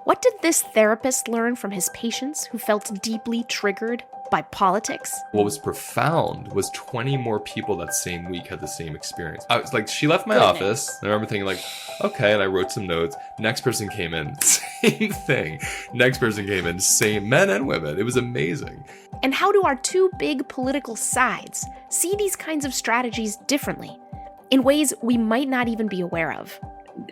What did this therapist learn from his patients who felt deeply triggered by politics? What was profound was 20 more people that same week had the same experience. I was like, she left my office. And I remember thinking like, okay, and I wrote some notes. Next person came in, same thing. Next person came in, same, men and women. It was amazing. And how do our two big political sides see these kinds of strategies differently, in ways we might not even be aware of?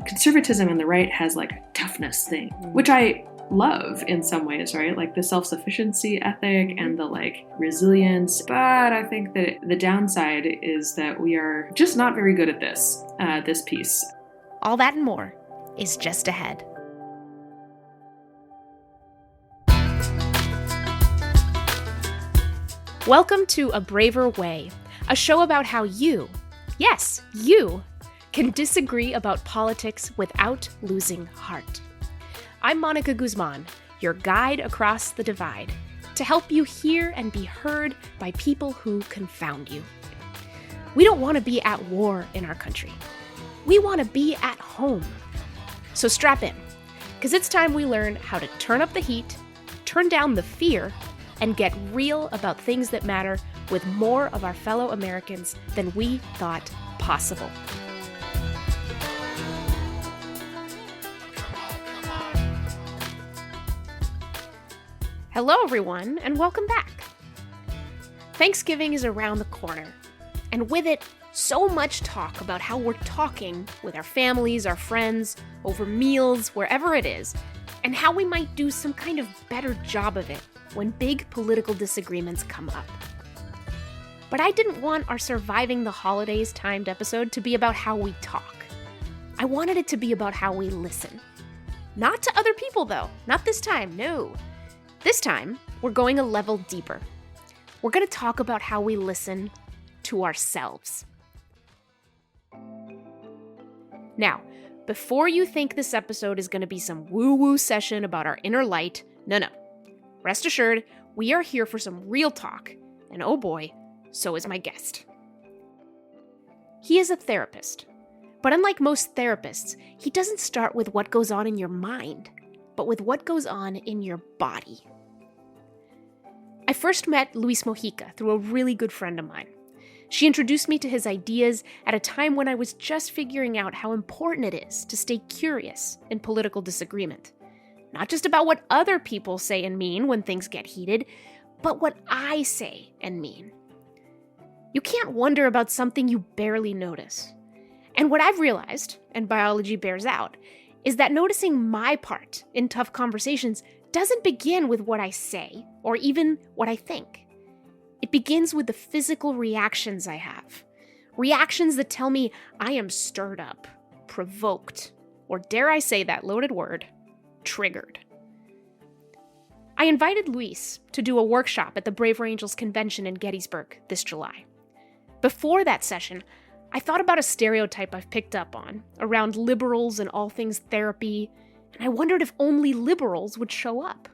Conservatism on the right has like a toughness thing, which I love in some ways, right? Like the self-sufficiency ethic and the like resilience. But I think that the downside is that we are just not very good at this piece. All that and more is just ahead. Welcome to A Braver Way, a show about how you, yes, you, can disagree about politics without losing heart. I'm Monica Guzmán, your guide across the divide, to help you hear and be heard by people who confound you. We don't want to be at war in our country. We want to be at home. So strap in, because it's time we learn how to turn up the heat, turn down the fear, and get real about things that matter with more of our fellow Americans than we thought possible. Hello, everyone, and welcome back. Thanksgiving is around the corner, and with it, so much talk about how we're talking with our families, our friends, over meals, wherever it is, and how we might do some kind of better job of it when big political disagreements come up. But I didn't want our Surviving the Holidays timed episode to be about how we talk. I wanted it to be about how we listen. Not to other people, though. Not this time, no. This time, we're going a level deeper. We're going to talk about how we listen to ourselves. Now, before you think this episode is going to be some woo-woo session about our inner light, no. Rest assured, we are here for some real talk, and oh boy, so is my guest. He is a therapist, but unlike most therapists, he doesn't start with what goes on in your mind, but with what goes on in your body. I first met Luis Mojica through a really good friend of mine. She introduced me to his ideas at a time when I was just figuring out how important it is to stay curious in political disagreement. Not just about what other people say and mean when things get heated, but what I say and mean. You can't wonder about something you barely notice. And what I've realized, and biology bears out, is that noticing my part in tough conversations doesn't begin with what I say, or even what I think. It begins with the physical reactions I have. Reactions that tell me I am stirred up, provoked, or dare I say that loaded word, triggered. I invited Luis to do a workshop at the Braver Angels convention in Gettysburg this July. Before that session, I thought about a stereotype I've picked up on around liberals and all things therapy, and I wondered if only liberals would show up.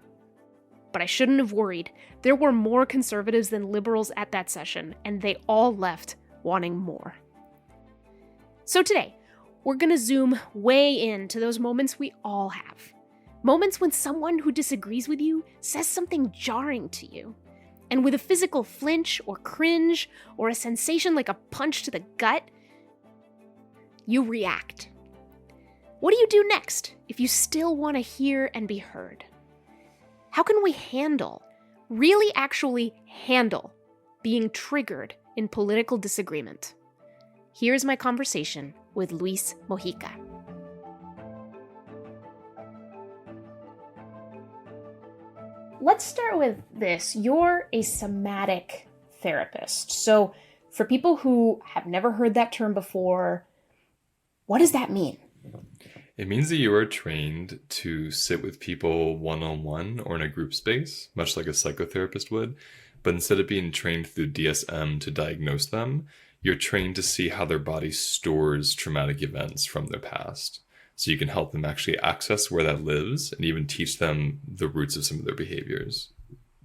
But I shouldn't have worried. There were more conservatives than liberals at that session, and they all left wanting more. So today, we're going to zoom way into those moments we all have. Moments when someone who disagrees with you says something jarring to you. And with a physical flinch or cringe or a sensation like a punch to the gut, you react. What do you do next if you still want to hear and be heard? How can we really actually handle, being triggered in political disagreement? Here's my conversation with Luis Mojica. Let's start with this. You're a somatic therapist. So for people who have never heard that term before, what does that mean? It means that you are trained to sit with people one-on-one or in a group space, much like a psychotherapist would. But instead of being trained through DSM to diagnose them, you're trained to see how their body stores traumatic events from their past. So you can help them actually access where that lives and even teach them the roots of some of their behaviors.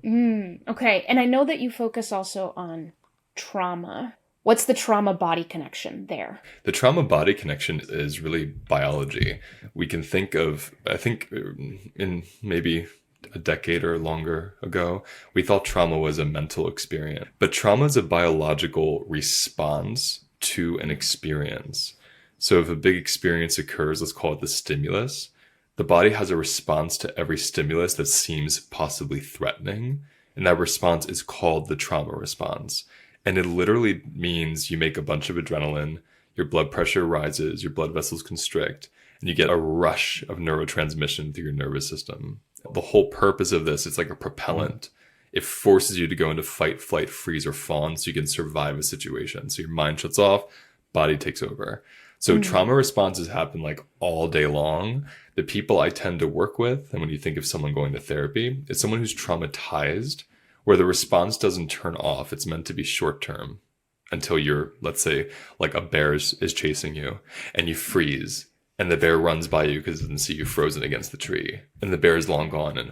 Okay. And I know that you focus also on trauma. What's the trauma-body connection there? The trauma-body connection is really biology. We can think of, I think in maybe a decade or longer ago, we thought trauma was a mental experience. But trauma is a biological response to an experience. So if a big experience occurs, let's call it the stimulus, the body has a response to every stimulus that seems possibly threatening. And that response is called the trauma response. And it literally means you make a bunch of adrenaline, your blood pressure rises, your blood vessels constrict, and you get a rush of neurotransmission through your nervous system. The whole purpose of this, it's like a propellant. It forces you to go into fight, flight, freeze, or fawn so you can survive a situation. So your mind shuts off, body takes over. So trauma responses happen like all day long. The people I tend to work with, and when you think of someone going to therapy, it's someone who's traumatized, where the response doesn't turn off. It's meant to be short term until you're, let's say, like a bear is chasing you and you freeze and the bear runs by you because it doesn't see you frozen against the tree and the bear is long gone and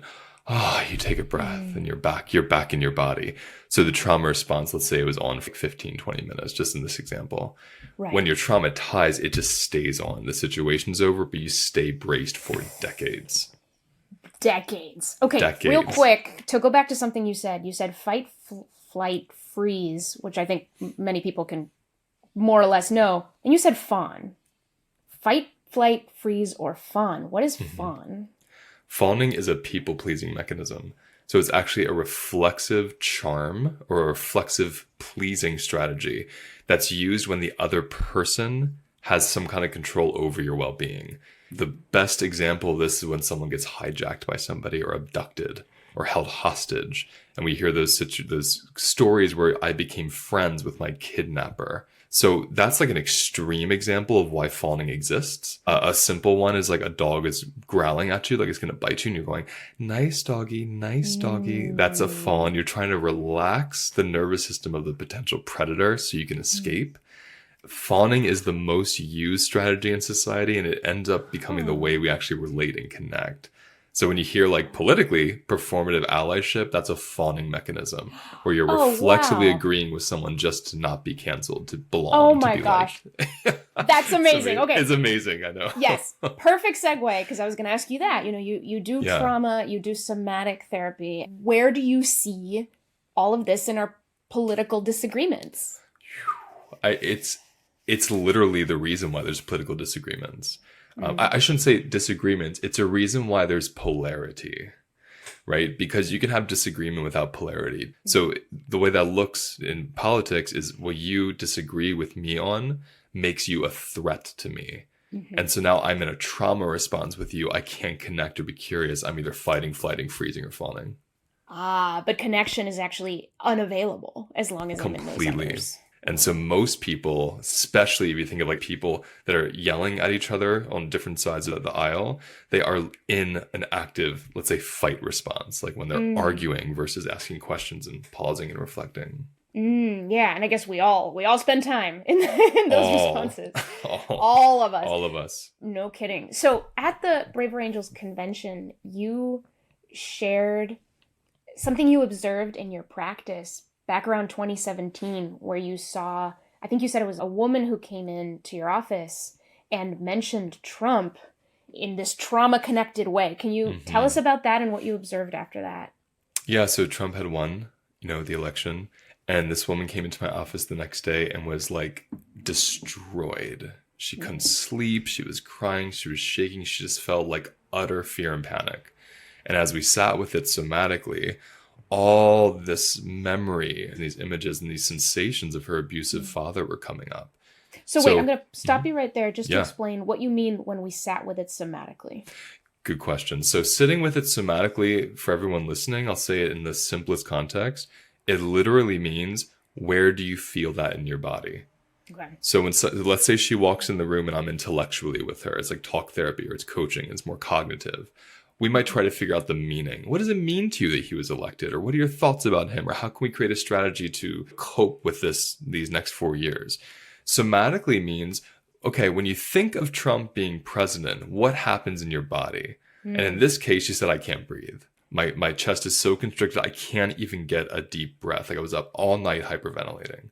you take a breath and you're back in your body. So the trauma response, let's say it was on for 15, 20 minutes, just in this example. Right. When you're traumatized, it just stays on. The situation's over, but you stay braced for decades. Okay, Decades. Real quick, to go back to something you said fight, flight, freeze, which I think many people can more or less know. And you said fawn. Fight, flight, freeze, or fawn. What is fawn? Fawning is a people-pleasing mechanism. So it's actually a reflexive charm or a reflexive pleasing strategy that's used when the other person has some kind of control over your well-being. The best example of this is when someone gets hijacked by somebody or abducted or held hostage. And we hear those stories where I became friends with my kidnapper. So that's like an extreme example of why fawning exists. A simple one is like a dog is growling at you, like it's going to bite you, and you're going, nice doggy, nice doggy. That's a fawn. You're trying to relax the nervous system of the potential predator so you can escape. Fawning is the most used strategy in society, and it ends up becoming the way we actually relate and connect. So when you hear like politically performative allyship, that's a fawning mechanism where you're reflexively agreeing with someone just to not be canceled, to belong. Oh my gosh. That's amazing. Okay. It's amazing. I know. Yes. Perfect segue, because I was going to ask you that. You know, you do trauma, you do somatic therapy. Where do you see all of this in our political disagreements? It's literally the reason why there's political disagreements. I shouldn't say disagreements. It's a reason why there's polarity, right? Because you can have disagreement without polarity. So the way that looks in politics is what you disagree with me on makes you a threat to me. And so now I'm in a trauma response with you. I can't connect or be curious. I'm either fighting, flighting, freezing, or fawning. But connection is actually unavailable as long as I'm in those others. And so most people, especially if you think of like people that are yelling at each other on different sides of the aisle, they are in an active, let's say, fight response, like when they're arguing versus asking questions and pausing and reflecting. Yeah, and I guess we all spend time in those responses. All of us. All of us. No kidding. So at the Braver Angels convention, you shared something you observed in your practice back around 2017, where you saw, I think you said it was a woman who came into your office and mentioned Trump in this trauma-connected way. Can you tell us about that and what you observed after that? Yeah, so Trump had won, the election, and this woman came into my office the next day and was like destroyed. She couldn't sleep, she was crying, she was shaking, she just felt like utter fear and panic. And as we sat with it somatically, all this memory and these images and these sensations of her abusive father were coming up. So wait, I'm going to stop you right there just to explain what you mean when we sat with it somatically. Good question. So sitting with it somatically, for everyone listening, I'll say it in the simplest context. It literally means, where do you feel that in your body? Okay. So let's say she walks in the room and I'm intellectually with her. It's like talk therapy or it's coaching. It's more cognitive. We might try to figure out the meaning. What does it mean to you that he was elected? Or what are your thoughts about him? Or how can we create a strategy to cope with these next 4 years? Somatically means, okay, when you think of Trump being president, what happens in your body? And in this case, she said, I can't breathe. My chest is so constricted, I can't even get a deep breath. Like I was up all night hyperventilating.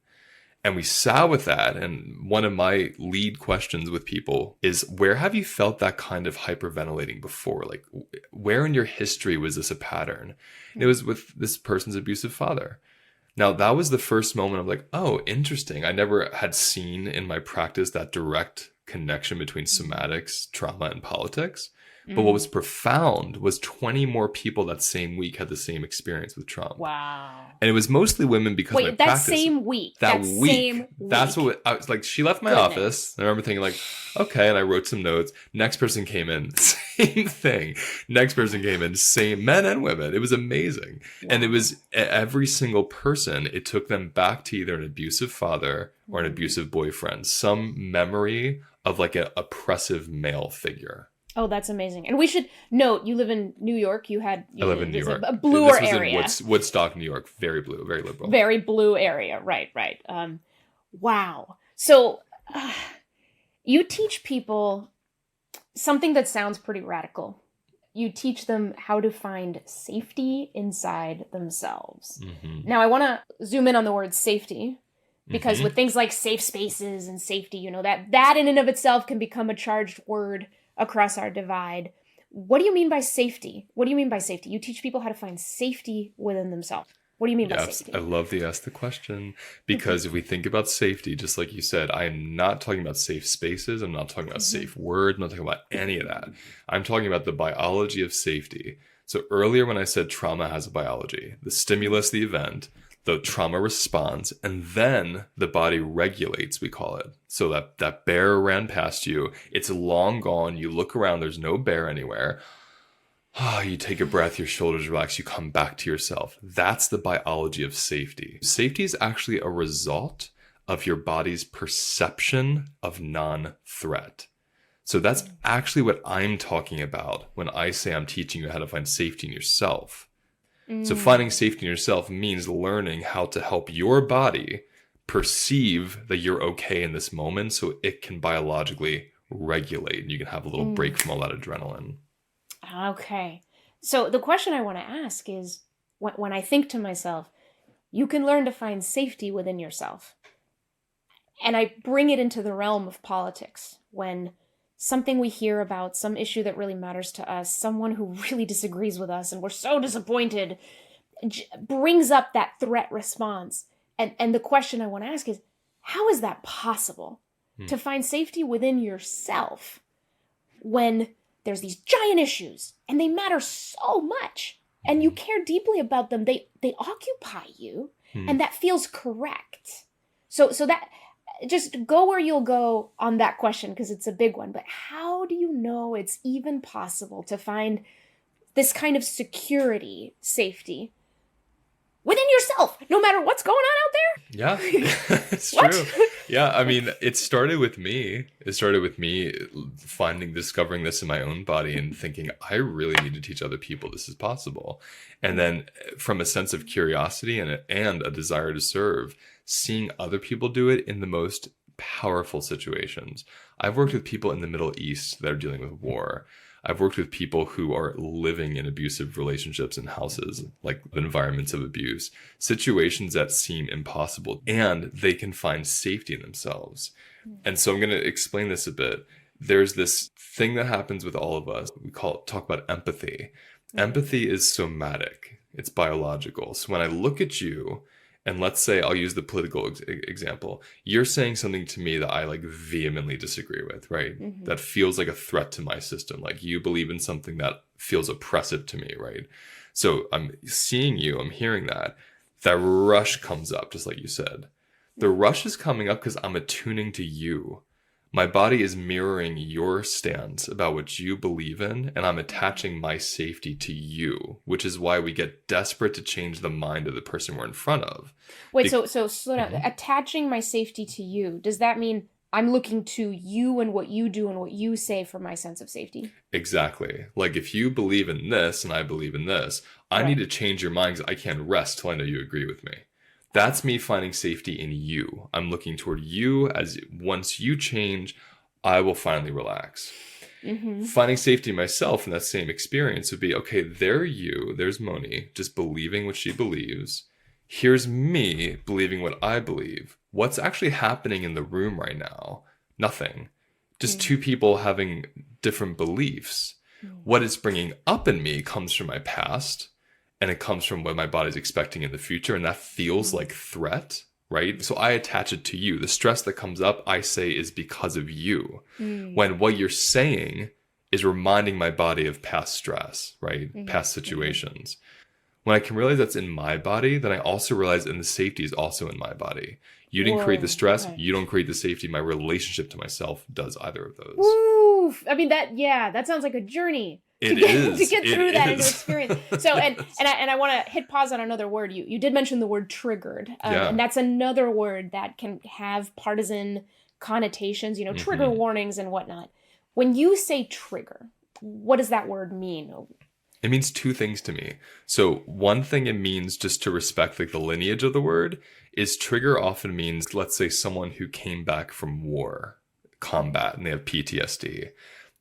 And we sat with that. And one of my lead questions with people is, where have you felt that kind of hyperventilating before? Like, where in your history was this a pattern? And it was with this person's abusive father. Now, that was the first moment of like, oh, interesting. I never had seen in my practice that direct connection between somatics, trauma, and politics. But what was profound was 20 more people that same week had the same experience with trauma. Wow. And it was mostly women because my that practice. Same week. That week. Same week. That's what I was like. She left my office. And I remember thinking like, okay. And I wrote some notes. Next person came in. Same thing. Next person came in. Same men and women. It was amazing. Wow. And it was every single person. It took them back to either an abusive father or an abusive boyfriend. Some memory of like an oppressive male figure. Oh, that's amazing. And we should note, you live in New York. I live in New York. A bluer area. In Woodstock, New York. Very blue, very liberal. Very blue area. Right. Wow. So you teach people something that sounds pretty radical. You teach them how to find safety inside themselves. Mm-hmm. Now, I want to zoom in on the word safety. Because with things like safe spaces and safety, that in and of itself can become a charged word across our divide. What do you mean by safety? What do you mean by safety? You teach people how to find safety within themselves. What do you mean by safety? I love that you asked the question, because if we think about safety, just like you said, I'm not talking about safe spaces. I'm not talking about safe words. I'm not talking about any of that. I'm talking about the biology of safety. So earlier when I said trauma has a biology, the stimulus, the event, the trauma responds, and then the body regulates, we call it. So that bear ran past you. It's long gone. You look around. There's no bear anywhere. You take a breath. Your shoulders relax. You come back to yourself. That's the biology of safety. Safety is actually a result of your body's perception of non-threat. So that's actually what I'm talking about when I say I'm teaching you how to find safety in yourself. So finding safety in yourself means learning how to help your body perceive that you're okay in this moment so it can biologically regulate and you can have a little break from all that adrenaline. Okay. So the question I want to ask is, when I think to myself, you can learn to find safety within yourself. And I bring it into the realm of politics when something we hear about, some issue that really matters to us, someone who really disagrees with us and we're so disappointed, brings up that threat response. And the question I want to ask is, how is that possible to find safety within yourself when there's these giant issues and they matter so much and you care deeply about them? They occupy you and that feels correct. So that... Just go where you'll go on that question because it's a big one. But how do you know it's even possible to find this kind of security, safety within yourself, no matter what's going on out there? Yeah, it's true. Yeah, I mean, it started with me. It started with me discovering this in my own body and thinking, I really need to teach other people this is possible. And then from a sense of curiosity and a desire to serve, seeing other people do it in the most powerful situations. I've worked with people in the Middle East that are dealing with war. I've worked with people who are living in abusive relationships in houses, like environments of abuse, situations that seem impossible, and they can find safety in themselves. And so I'm going to explain this a bit. There's this thing that happens with all of us. We talk about empathy. Empathy is somatic. It's biological. So when I look at you, and let's say I'll use the political example. You're saying something to me that I vehemently disagree with, right? Mm-hmm. That feels like a threat to my system. Like you believe in something that feels oppressive to me, right? So I'm seeing you, I'm hearing that. That rush comes up, just like you said. The rush is coming up because I'm attuning to you. My body is mirroring your stance about what you believe in, and I'm attaching my safety to you, which is why we get desperate to change the mind of the person we're in front of. Wait, so slow down. Mm-hmm. Attaching my safety to you, does that mean I'm looking to you and what you do and what you say for my sense of safety? Exactly. Like if you believe in this and I believe in this, I need to change your mind because I can't rest till I know you agree with me. That's me finding safety in you. I'm looking toward you as once you change, I will finally relax. Mm-hmm. Finding safety in myself in that same experience would be, okay, there's Moni, just believing what she believes. Here's me believing what I believe. what's actually happening in the room right now? Nothing. Just two people having different beliefs. What it's bringing up in me comes from my past, and it comes from what my body's expecting in the future, and that feels like threat, right? So I attach it to you. The stress that comes up, I say, is because of you. When what you're saying is reminding my body of past stress, right? Past situations. When I can realize that's in my body, then I also realize that the safety is also in my body. You didn't create the stress. Okay. You don't create the safety. My relationship to myself does either of those. Woo! I mean, that sounds like a journey. To get through that inner experience. So, and I want to hit pause on another word. You did mention the word triggered. And that's another word that can have partisan connotations, trigger warnings and whatnot. When you say trigger, what does that word mean? It means two things to me. So one thing it means, just to respect like the lineage of the word, is trigger often means, let's say, someone who came back from war, combat, and they have PTSD.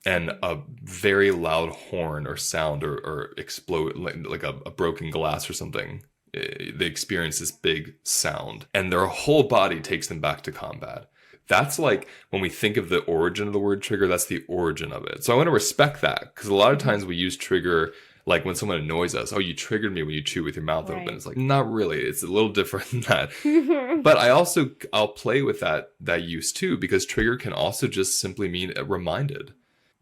And a very loud horn or sound or explode, like a broken glass or something, they experience this big sound. And their whole body takes them back to combat. That's like, when we think of the origin of the word trigger, that's the origin of it. So I want to respect that, because a lot of times we use trigger like when someone annoys us. Oh, you triggered me when you chew with your mouth open. It's like, not really. It's a little different than that. But I'll play with that use too, because trigger can also just simply mean reminded.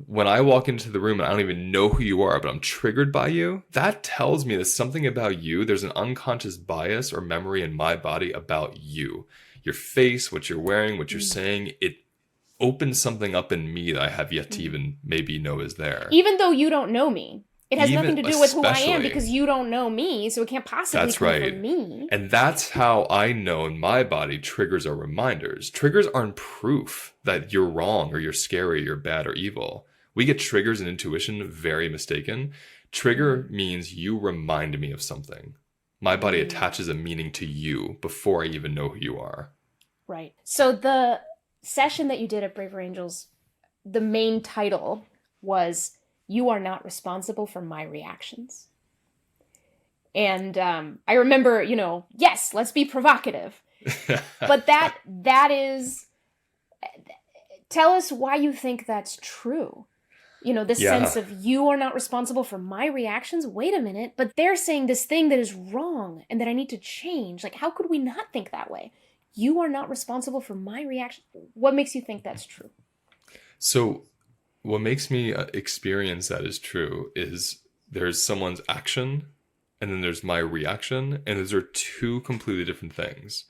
When I walk into the room and I don't even know who you are, but I'm triggered by you, that tells me there's something about you. There's an unconscious bias or memory in my body about you. Your face, what you're wearing, what you're saying, it opens something up in me that I have yet to even maybe know is there. Even though you don't know me. It has nothing to do with who I am, because you don't know me, so it can't possibly come from me. And that's how I know in my body triggers are reminders. Triggers aren't proof that you're wrong or you're scary, or you're bad or evil. We get triggers and intuition very mistaken. Trigger means you remind me of something. My body attaches a meaning to you before I even know who you are. Right. So the session that you did at Braver Angels, the main title was, "You are not responsible for my reactions." And I remember, yes, let's be provocative. But that is, tell us why you think that's true. This sense of, you are not responsible for my reactions. Wait a minute, but they're saying this thing that is wrong and that I need to change. Like, how could we not think that way? You are not responsible for my reaction. What makes you think that's true? So what makes me experience that is true is there's someone's action and then there's my reaction, and those are two completely different things.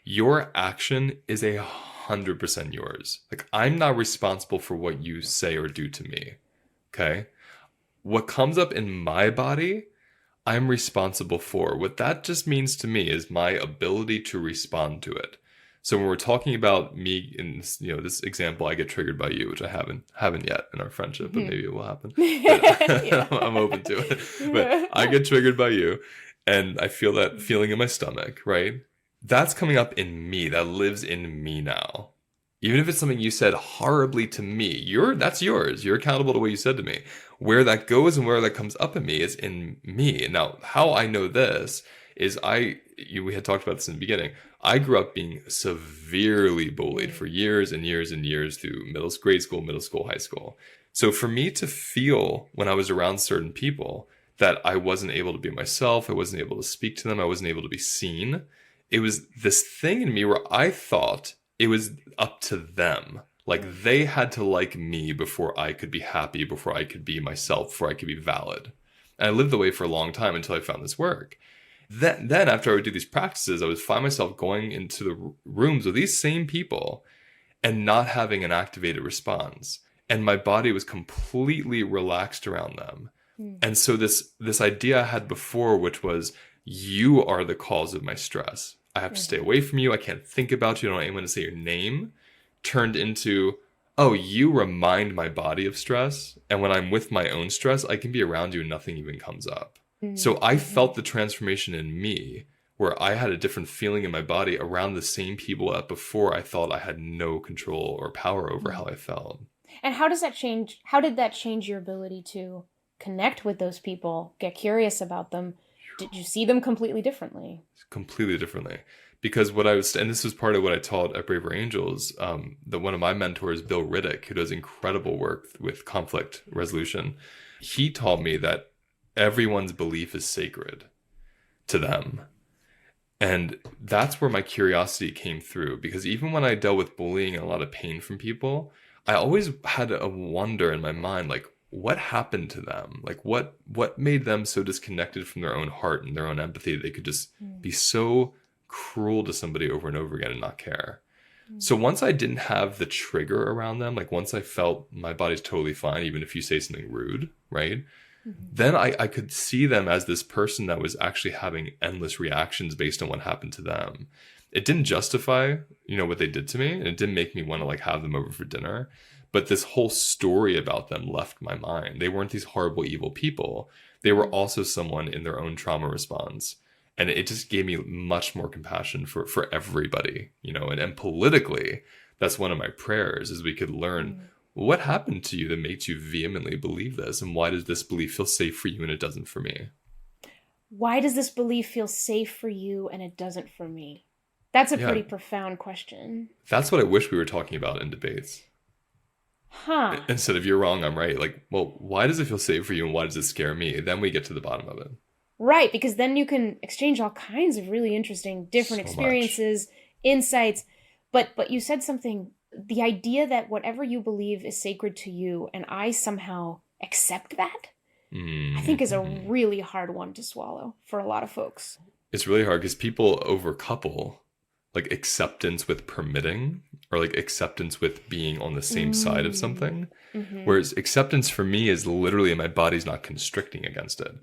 Your action is 100% yours. Like, I'm not responsible for what you say or do to me. Okay? What comes up in my body, I'm responsible for. What that just means to me is my ability to respond to it. So when we're talking about me in this example, I get triggered by you, which I haven't yet in our friendship, but maybe it will happen. I'm open to it. But I get triggered by you, and I feel that feeling in my stomach, right? That's coming up in me. That lives in me now. Even if it's something you said horribly to me, that's yours. You're accountable to what you said to me. Where that goes and where that comes up in me is in me. Now, how I know this is we had talked about this in the beginning. I grew up being severely bullied for years and years and years through grade school, middle school, high school. So for me to feel when I was around certain people that I wasn't able to be myself, I wasn't able to speak to them, I wasn't able to be seen, it was this thing in me where I thought it was up to them. Like, they had to like me before I could be happy, before I could be myself, before I could be valid. And I lived that way for a long time until I found this work. Then after I would do these practices, I would find myself going into the rooms with these same people and not having an activated response. And my body was completely relaxed around them. And so this idea I had before, which was, you are the cause of my stress. I have to stay away from you. I can't think about you. I don't want anyone to say your name. Turned into, oh, you remind my body of stress. And when I'm with my own stress, I can be around you and nothing even comes up. So I felt the transformation in me, where I had a different feeling in my body around the same people that before I thought I had no control or power over how I felt. And how did that change your ability to connect with those people, get curious about them? Did you see them completely differently? Completely differently. Because and this was part of what I taught at Braver Angels, that one of my mentors, Bill Riddick, who does incredible work with conflict resolution, he taught me that everyone's belief is sacred to them. And that's where my curiosity came through, because even when I dealt with bullying and a lot of pain from people, I always had a wonder in my mind, like, what happened to them? Like, what made them so disconnected from their own heart and their own empathy that they could just be so cruel to somebody over and over again and not care? So once I didn't have the trigger around them, like once I felt my body's totally fine, even if you say something rude, right? Then I could see them as this person that was actually having endless reactions based on what happened to them. It didn't justify, what they did to me, and it didn't make me want to like have them over for dinner. But this whole story about them left my mind. They weren't these horrible, evil people. They were also someone in their own trauma response. And it just gave me much more compassion for everybody, and politically, that's one of my prayers, is we could learn what happened to you that makes you vehemently believe this, and why does this belief feel safe for you and it doesn't for me? Why does this belief feel safe for you and it doesn't for me? That's a pretty profound question. That's what I wish we were talking about in debates. Huh. Instead of you're wrong, I'm right. Like, well, why does it feel safe for you and why does it scare me? Then we get to the bottom of it. Right, because then you can exchange all kinds of really interesting, different experiences, insights. But you said something, the idea that whatever you believe is sacred to you and I somehow accept that, I think is a really hard one to swallow for a lot of folks. It's really hard because people overcouple like acceptance with permitting, or like acceptance with being on the same side of something. Whereas acceptance for me is literally my body's not constricting against it.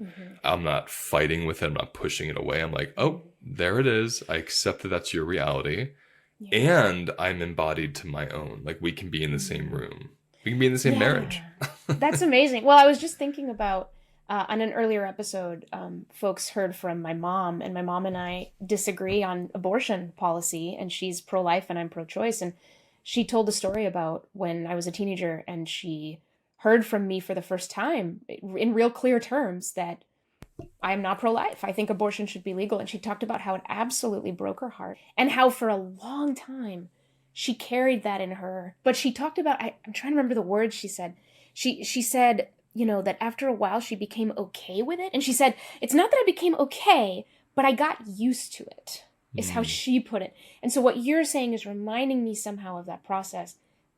I'm not fighting with it. I'm not pushing it away. I'm like, oh, there it is. I accept that that's your reality. And I'm embodied to my own. Like we can be in the same room. We can be in the same marriage. That's amazing. Well, I was just thinking about on an earlier episode, folks heard from my mom, and my mom and I disagree on abortion policy, and she's pro-life and I'm pro-choice. And she told the story about when I was a teenager and she heard from me for the first time in real clear terms that I am not pro-life. I think abortion should be legal. And she talked about how it absolutely broke her heart and how for a long time she carried that in her. But she talked about, I'm trying to remember the words she said. She said, that after a while she became okay with it. And she said, it's not that I became okay, but I got used to it, is how she put it. And so what you're saying is reminding me somehow of that process.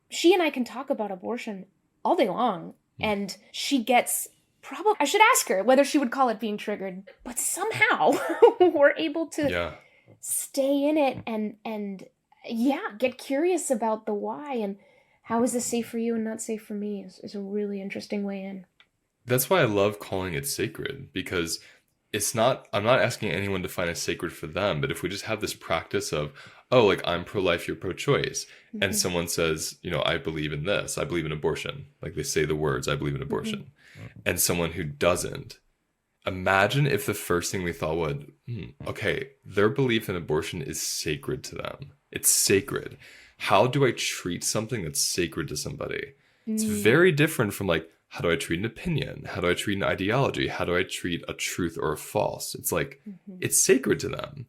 She and I can talk about abortion all day long, and she gets probably, I should ask her whether she would call it being triggered, but somehow we're able to stay in it and get curious about the why, and how is this safe for you and not safe for me is a really interesting way in. That's why I love calling it sacred, because I'm not asking anyone to find it sacred for them, but if we just have this practice of, oh, like I'm pro-life, you're pro-choice, and someone says, I believe in this, I believe in abortion, like they say the words, I believe in abortion, and someone who doesn't, imagine if the first thing we thought would, okay, their belief in abortion is sacred to them. It's sacred. How do I treat something that's sacred to somebody? It's very different from like, how do I treat an opinion? How do I treat an ideology? How do I treat a truth or a false? It's like, it's sacred to them.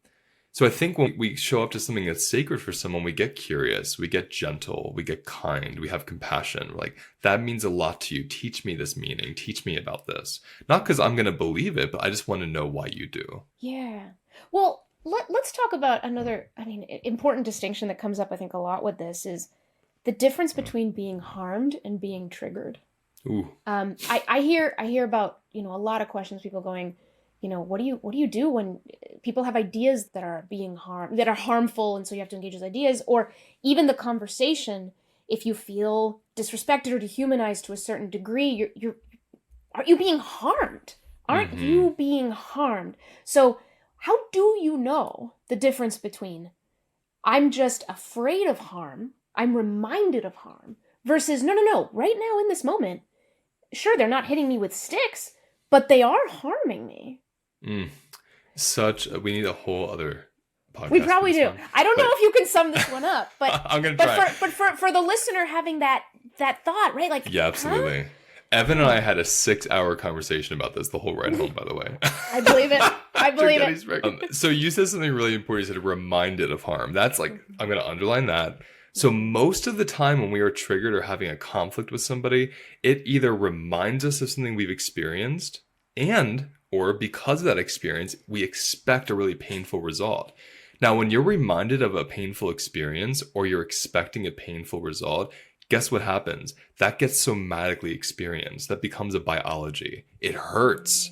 So I think when we show up to something that's sacred for someone, we get curious, we get gentle, we get kind, we have compassion. Like, that means a lot to you. Teach me this meaning. Teach me about this. Not because I'm going to believe it, but I just want to know why you do. Yeah. Well, let's talk about another, important distinction that comes up, I think, a lot with this is the difference between being harmed and being triggered. Ooh. I hear about, a lot of questions, people going, what do you do when people have ideas that are being that are harmful, and so you have to engage those ideas, or even the conversation, if you feel disrespected or dehumanized to a certain degree, aren't you being harmed? Aren't you being harmed? So how do you know the difference between I'm just afraid of harm, I'm reminded of harm, versus no, right now in this moment, sure, they're not hitting me with sticks, but they are harming me. We need a whole other podcast. We probably do. I don't know if you can sum this one up, but I'm gonna try. But for the listener having that thought, right? Like, yeah, absolutely. Evan and I had a 6-hour conversation about this the whole ride home, by the way. I believe it. I believe Getty's it. recounts. So you said something really important. You said reminded of harm. That's like, I'm going to underline that. So most of the time when we are triggered or having a conflict with somebody, it either reminds us of something we've experienced or because of that experience, we expect a really painful result. Now, when you're reminded of a painful experience or you're expecting a painful result, guess what happens? That gets somatically experienced. That becomes a biology. It hurts.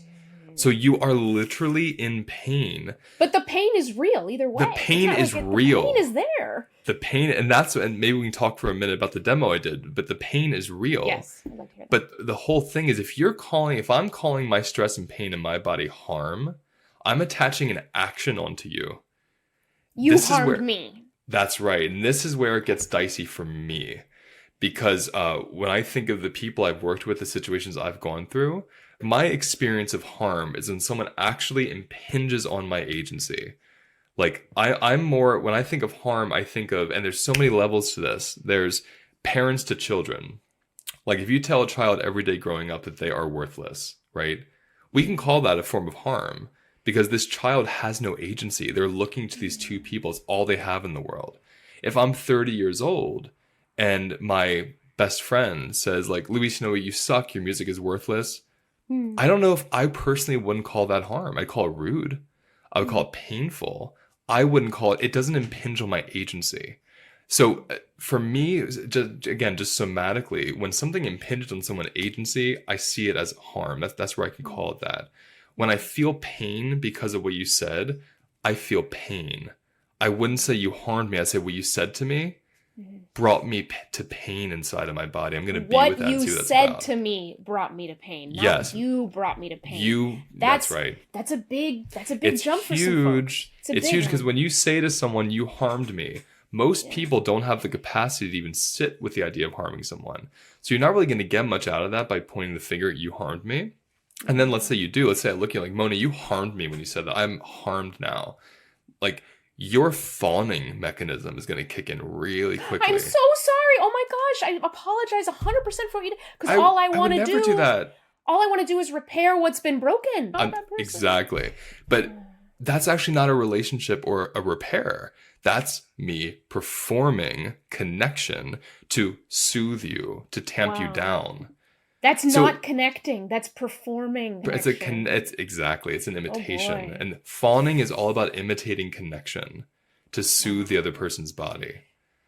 So you are literally in pain. But the pain is real either way. The pain is real. The pain is there. The pain, and maybe we can talk for a minute about the demo I did, but the pain is real. Yes, I'd like to hear that. But the whole thing is if I'm calling my stress and pain in my body harm, I'm attaching an action onto you. You harmed me. That's right. And this is where it gets dicey for me. Because when I think of the people I've worked with, the situations I've gone through, my experience of harm is when someone actually impinges on my agency. Like, I'm more, when I think of harm, I think of, and there's so many levels to this. There's parents to children. Like, if you tell a child every day growing up that they are worthless, right? We can call that a form of harm because this child has no agency. They're looking to these two people. It's all they have in the world. If I'm 30 years old and my best friend says, like, Luis, you know what, you suck, your music is worthless. I don't know if I personally wouldn't call that harm. I'd call it rude. I would call it painful. I wouldn't call it doesn't impinge on my agency. So for me, just somatically, when something impinges on someone's agency, I see it as harm. That's where I can call it that. When I feel pain because of what you said, I feel pain. I wouldn't say you harmed me. I'd say what you said to me brought me to pain inside of my body. I'm going to be with that and see what that's about. What you said to me brought me to pain. Not yes. You brought me to pain. That's right. That's a big jump for huge. some folks. It's huge because when you say to someone, you harmed me, most people don't have the capacity to even sit with the idea of harming someone. So you're not really going to get much out of that by pointing the finger at you harmed me. And then let's say you do. Let's say I look at you like, Moni, you harmed me when you said that. I'm harmed now. Like, your fawning mechanism is going to kick in really quickly. I'm so sorry. Oh my gosh. I apologize 100% for you. Because all I want to do that. All I want to do is repair what's been broken. Exactly. But that's actually not a relationship or a repair. That's me performing connection to soothe you, to tamp you down. That's not connecting. That's performing connection. It's an imitation. And fawning is all about imitating connection to soothe the other person's body.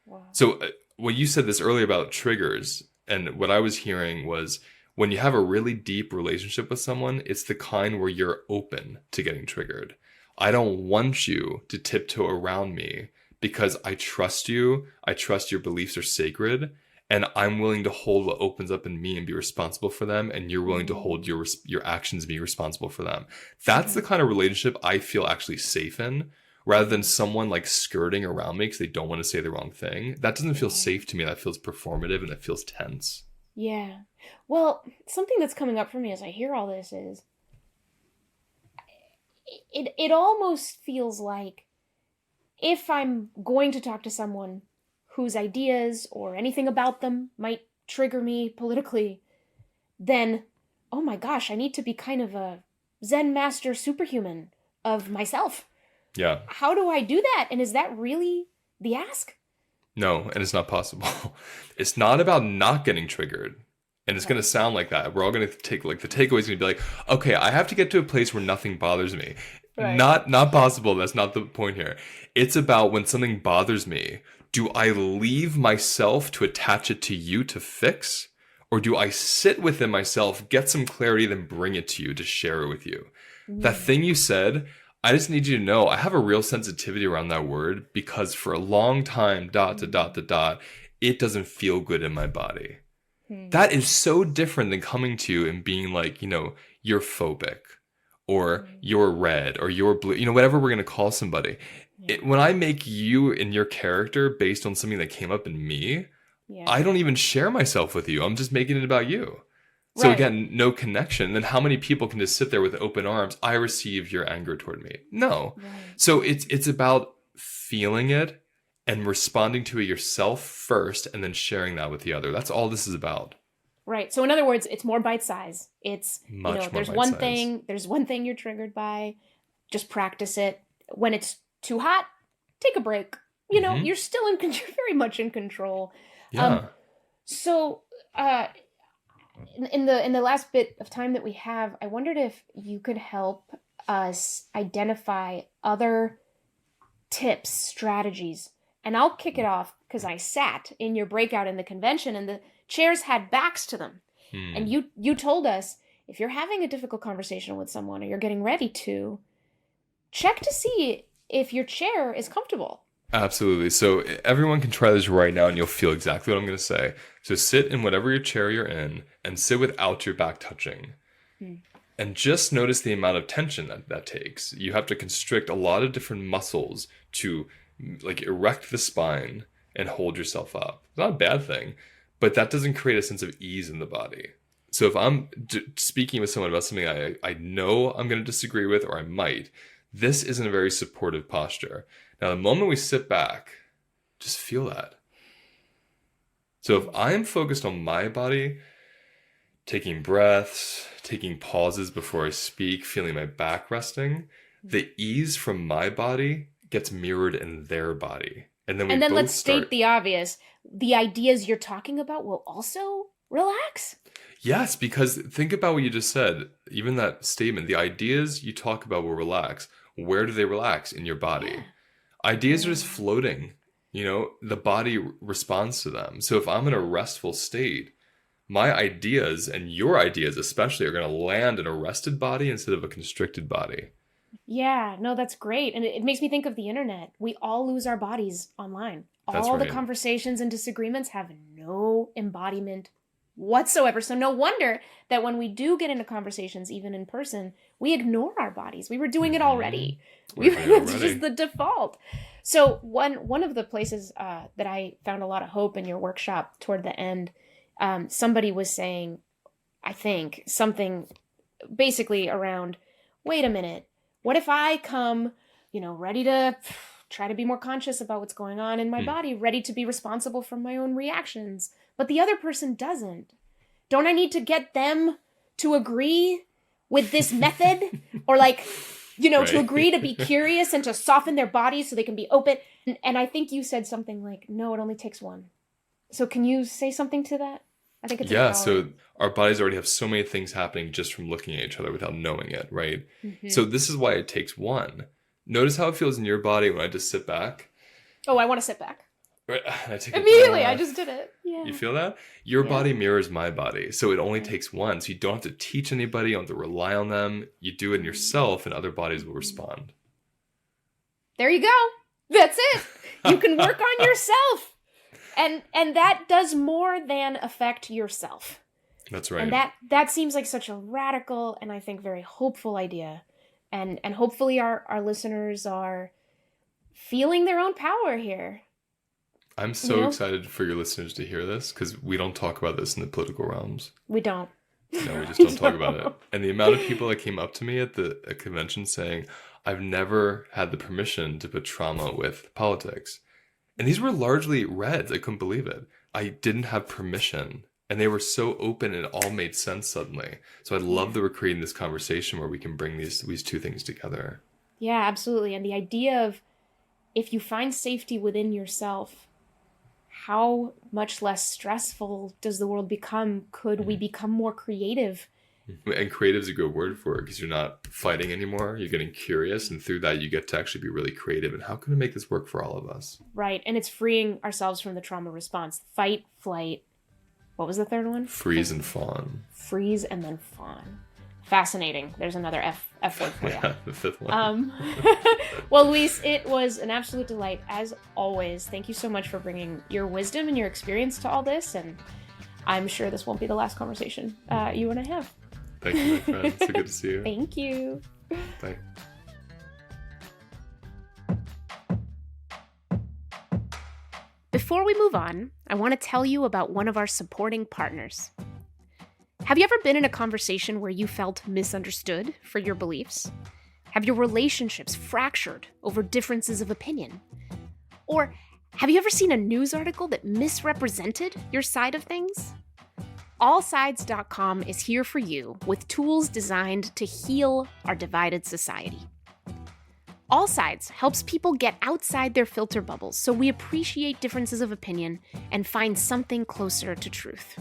Wow. So when you said this earlier about triggers, and what I was hearing was when you have a really deep relationship with someone, it's the kind where you're open to getting triggered. I don't want you to tiptoe around me because I trust you. I trust your beliefs are sacred. And I'm willing to hold what opens up in me and be responsible for them. And you're willing to hold your actions and be responsible for them. That's the kind of relationship I feel actually safe in, rather than someone like skirting around me because they don't want to say the wrong thing. That doesn't feel safe to me. That feels performative and that feels tense. Yeah. Well, something that's coming up for me as I hear all this is it almost feels like if I'm going to talk to someone whose ideas or anything about them might trigger me politically, then, oh my gosh, I need to be kind of a Zen master superhuman of myself. Yeah. How do I do that? And is that really the ask? No, and it's not possible. It's not about not getting triggered. And it's going to sound like that. We're all going to take, like, the takeaway is going to be like, okay, I have to get to a place where nothing bothers me. Right. Not possible. That's not the point here. It's about when something bothers me, do I leave myself to attach it to you to fix? Or do I sit within myself, get some clarity, then bring it to you to share it with you? That thing you said, I just need you to know I have a real sensitivity around that word because for a long time, ... it doesn't feel good in my body. That is so different than coming to you and being like, you're phobic or you're red or you're blue, whatever we're going to call somebody. When I make you and your character based on something that came up in me, I don't even share myself with you. I'm just making it about you. So again, no connection. Then how many people can just sit there with open arms? I receive your anger toward me. No. Right. So it's about feeling it and responding to it yourself first and then sharing that with the other. That's all this is about. Right. So in other words, it's more bite size. It's, Much more there's bite one size. thing you're triggered by. just practice it. When it's too hot, take a break. You know, you're still you're very much in control. Yeah. So, in the last bit of time that we have, I wondered if you could help us identify other tips, strategies. And I'll kick it off because I sat in your breakout in the convention and the chairs had backs to them. And you told us, if you're having a difficult conversation with someone or you're getting ready to, check to see if your chair is comfortable. Absolutely. So everyone can try this right now and you'll feel exactly what I'm going to say. So sit in whatever your chair you're in and sit without your back touching. And just notice the amount of tension that takes. You have to constrict a lot of different muscles to like erect the spine and hold yourself up. It's not a bad thing, but that doesn't create a sense of ease in the body. So if I'm speaking with someone about something I know I'm going to disagree with, or I might, this isn't a very supportive posture. Now, the moment we sit back, just feel that. So if I'm focused on my body, taking breaths, taking pauses before I speak, feeling my back resting, the ease from my body gets mirrored in their body. And then let's state the obvious. The ideas you're talking about will also relax? Yes, because think about what you just said. Even that statement, the ideas you talk about will relax. Where do they relax? In your body. Yeah. Ideas are just floating. You know, the body responds to them. So if I'm in a restful state, my ideas, and your ideas especially, are going to land in a rested body instead of a constricted body. Yeah, no, that's great. And it makes me think of the internet. We all lose our bodies online. That's all right. The conversations and disagreements have no embodiment whatsoever. So no wonder that when we do get into conversations, even in person, we ignore our bodies. We were doing it already. It's just the default. So one of the places that I found a lot of hope in your workshop toward the end, somebody was saying, I think, something basically around, wait a minute, what if I come, ready to try to be more conscious about what's going on in my body, ready to be responsible for my own reactions, but the other person doesn't? Don't I need to get them to agree with this method? Or right. To agree to be curious and to soften their bodies so they can be open? And I think you said something like, no, it only takes one. So can you say something to that? I think it's empowering. So our bodies already have so many things happening just from looking at each other without knowing it, right? So this is why it takes one. Notice how it feels in your body when I just sit back. Oh, I want to sit back. Right. I take immediately. I just did it. Yeah. You feel that? Your body mirrors my body. So it only takes one. So you don't have to teach anybody. You don't have to rely on them. You do it in yourself and other bodies will respond. There you go. That's it. You can work on yourself. And that does more than affect yourself. That's right. And that seems like such a radical and I think very hopeful idea. And hopefully our listeners are feeling their own power here. I'm so excited for your listeners to hear this because we don't talk about this in the political realms. We don't. No, we just don't talk about it. And the amount of people that came up to me at the convention saying, I've never had the permission to put trauma with politics. And these were largely Reds. I couldn't believe it. I didn't have permission. And they were so open and it all made sense suddenly. So I love that we're creating this conversation where we can bring these two things together. Yeah, absolutely. And the idea of if you find safety within yourself, how much less stressful does the world become? Could we become more creative? And creative is a good word for it because you're not fighting anymore. You're getting curious. And through that, you get to actually be really creative. And how can we make this work for all of us? Right. And it's freeing ourselves from the trauma response. Fight, flight. What was the third one? Freeze and fawn. Freeze and then fawn. Fascinating. There's another F word for you. Yeah, the fifth one. Well, Luis, it was an absolute delight as always. Thank you so much for bringing your wisdom and your experience to all this. And I'm sure this won't be the last conversation you and I have. Thank you, my friend. So good to see you. Thank you. Bye. Before we move on, I want to tell you about one of our supporting partners. Have you ever been in a conversation where you felt misunderstood for your beliefs? Have your relationships fractured over differences of opinion? Or have you ever seen a news article that misrepresented your side of things? AllSides.com is here for you with tools designed to heal our divided society. All Sides helps people get outside their filter bubbles so we appreciate differences of opinion and find something closer to truth.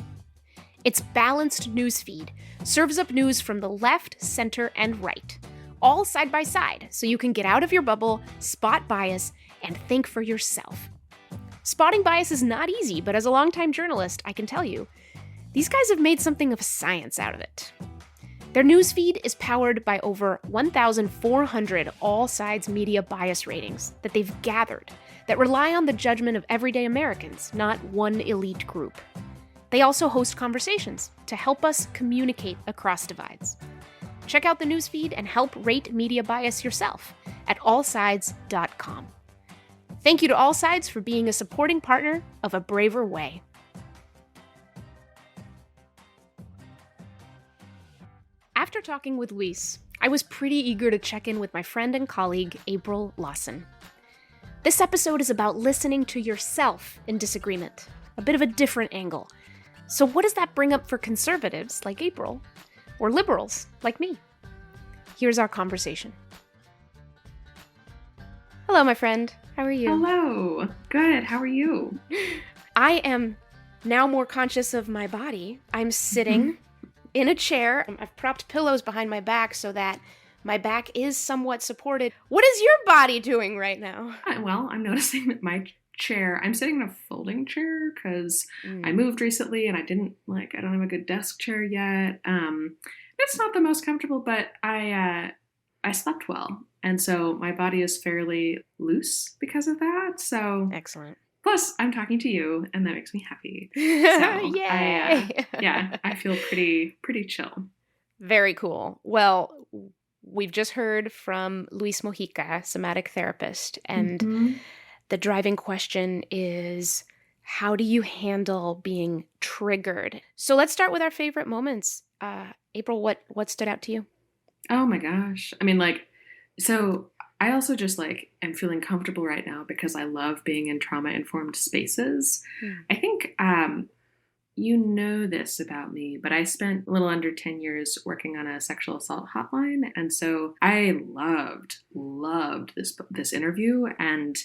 Its balanced news feed serves up news from the left, center, and right, all side by side, so you can get out of your bubble, spot bias, and think for yourself. Spotting bias is not easy, but as a longtime journalist, I can tell you, these guys have made something of a science out of it. Their newsfeed is powered by over 1,400 all sides media bias ratings that they've gathered that rely on the judgment of everyday Americans, not one elite group. They also host conversations to help us communicate across divides. Check out the newsfeed and help rate media bias yourself at allsides.com. Thank you to All Sides for being a supporting partner of A Braver Way. After talking with Luis, I was pretty eager to check in with my friend and colleague, April Lawson. This episode is about listening to yourself in disagreement, a bit of a different angle. So what does that bring up for conservatives like April, or liberals like me? Here's our conversation. Hello, my friend. How are you? Hello. Good. How are you? I am now more conscious of my body. I'm sitting in a chair. I've propped pillows behind my back so that my back is somewhat supported. What is your body doing right now? Well, I'm noticing that my chair, I'm sitting in a folding chair because I moved recently and I don't have a good desk chair yet. It's not the most comfortable, but I slept well. And so my body is fairly loose because of that. So excellent. Plus, I'm talking to you, and that makes me happy. So Yay! I feel pretty chill. Very cool. Well, we've just heard from Luis Mojica, somatic therapist, and the driving question is, how do you handle being triggered? So let's start with our favorite moments. April, what stood out to you? Oh my gosh. I mean, so I also just am feeling comfortable right now because I love being in trauma-informed spaces. I think you know this about me, but I spent a little under 10 years working on a sexual assault hotline. And so I loved this interview, and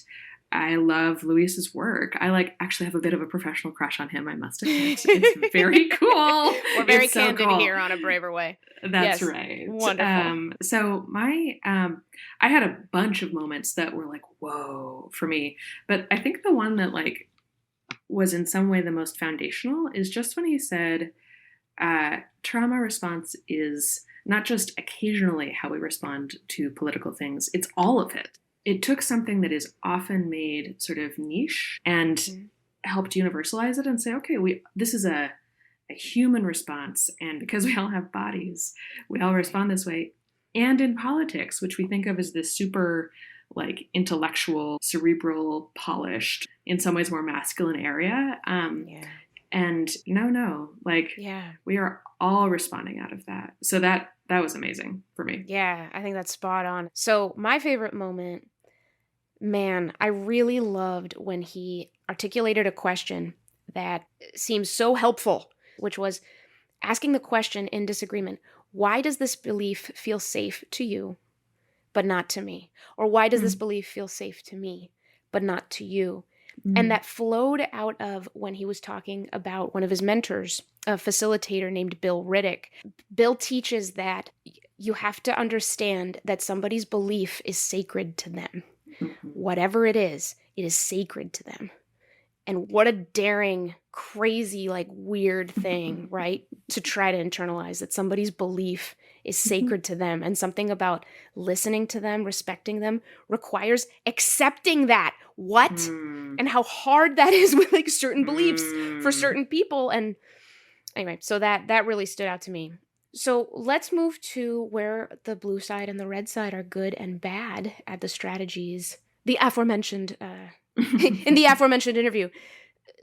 I love Luis's work. I actually have a bit of a professional crush on him, I must admit. It's very cool. We're very candid here on A Braver Way. That's right. Wonderful. So I had a bunch of moments that were whoa for me. But I think the one that was in some way the most foundational is just when he said, trauma response is not just occasionally how we respond to political things, it's all of it. It took something that is often made sort of niche and helped universalize it and say, okay, this is a human response. And because we all have bodies, we all respond this way. And in politics, which we think of as this super intellectual, cerebral, polished, in some ways more masculine area. And no, we are all responding out of that. So that was amazing for me. Yeah, I think that's spot on. So my favorite moment, man, I really loved when he articulated a question that seems so helpful, which was asking the question in disagreement, why does this belief feel safe to you, but not to me? Or why does this belief feel safe to me, but not to you? And that flowed out of when he was talking about one of his mentors, a facilitator named Bill Riddick. Bill teaches that you have to understand that somebody's belief is sacred to them. Whatever it is sacred to them. And what a daring, crazy, weird thing, right? To try to internalize that somebody's belief is sacred to them. And something about listening to them, respecting them, requires accepting that. What? And how hard that is with certain beliefs for certain people. And anyway, so that really stood out to me. So let's move to where the blue side and the red side are good and bad at the strategies, the aforementioned, in the aforementioned interview.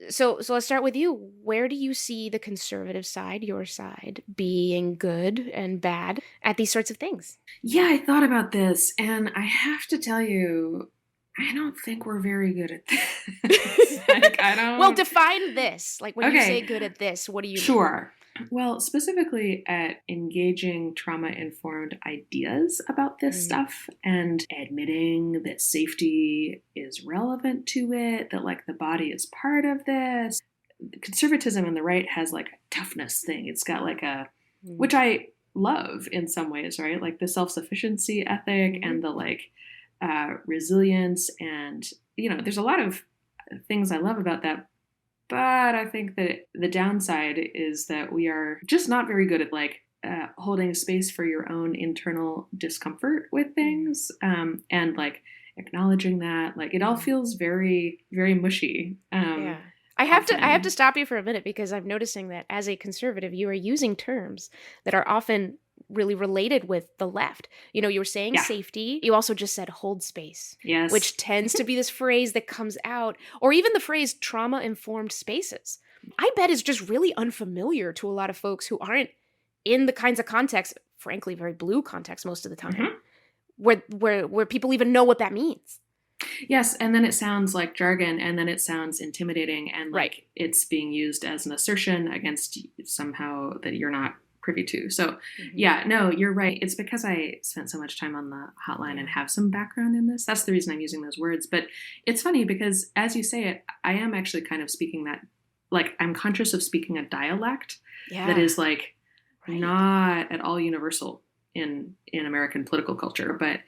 So let's start with you. Where do you see the conservative side, your side, being good and bad at these sorts of things? Yeah, I thought about this, and I have to tell you, I don't think we're very good at this. Well, define this. When you say good at this, what do you mean? Sure. Well, specifically at engaging trauma-informed ideas about this stuff and admitting that safety is relevant to it, that like the body is part of this. Conservatism on the right has like a toughness thing. It's got like which I love in some ways, right? Like the self-sufficiency ethic and the like resilience, and there's a lot of things I love about that. But I think that the downside is that we are just not very good at like holding space for your own internal discomfort with things, and like acknowledging that. Like it all feels very, very mushy. Yeah. I have to stop you for a minute, because I'm noticing that as a conservative, you are using terms that are often really related with the left. You were saying safety. You also just said hold space. Yes. Which tends to be this phrase that comes out, or even the phrase trauma-informed spaces. I bet is just really unfamiliar to a lot of folks who aren't in the kinds of contexts, frankly, very blue context most of the time, where people even know what that means. Yes, and then it sounds like jargon, and then it sounds intimidating, and like it's being used as an assertion against somehow that you're not privy to. So yeah, no, you're right. It's because I spent so much time on the hotline and have some background in this. That's the reason I'm using those words. But it's funny because as you say it, I am actually kind of speaking that, like I'm conscious of speaking a dialect that is like not at all universal in American political culture. But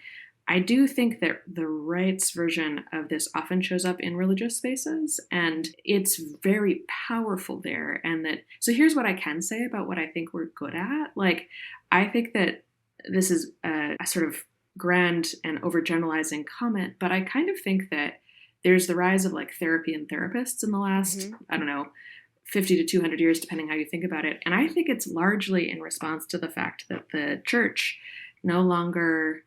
I do think that the right's version of this often shows up in religious spaces, and it's very powerful there. And so here's what I can say about what I think we're good at. Like, I think that this is a sort of grand and overgeneralizing comment, but I kind of think that there's the rise of like therapy and therapists in the last, I don't know, 50 to 200 years, depending how you think about it. And I think it's largely in response to the fact that the church no longer...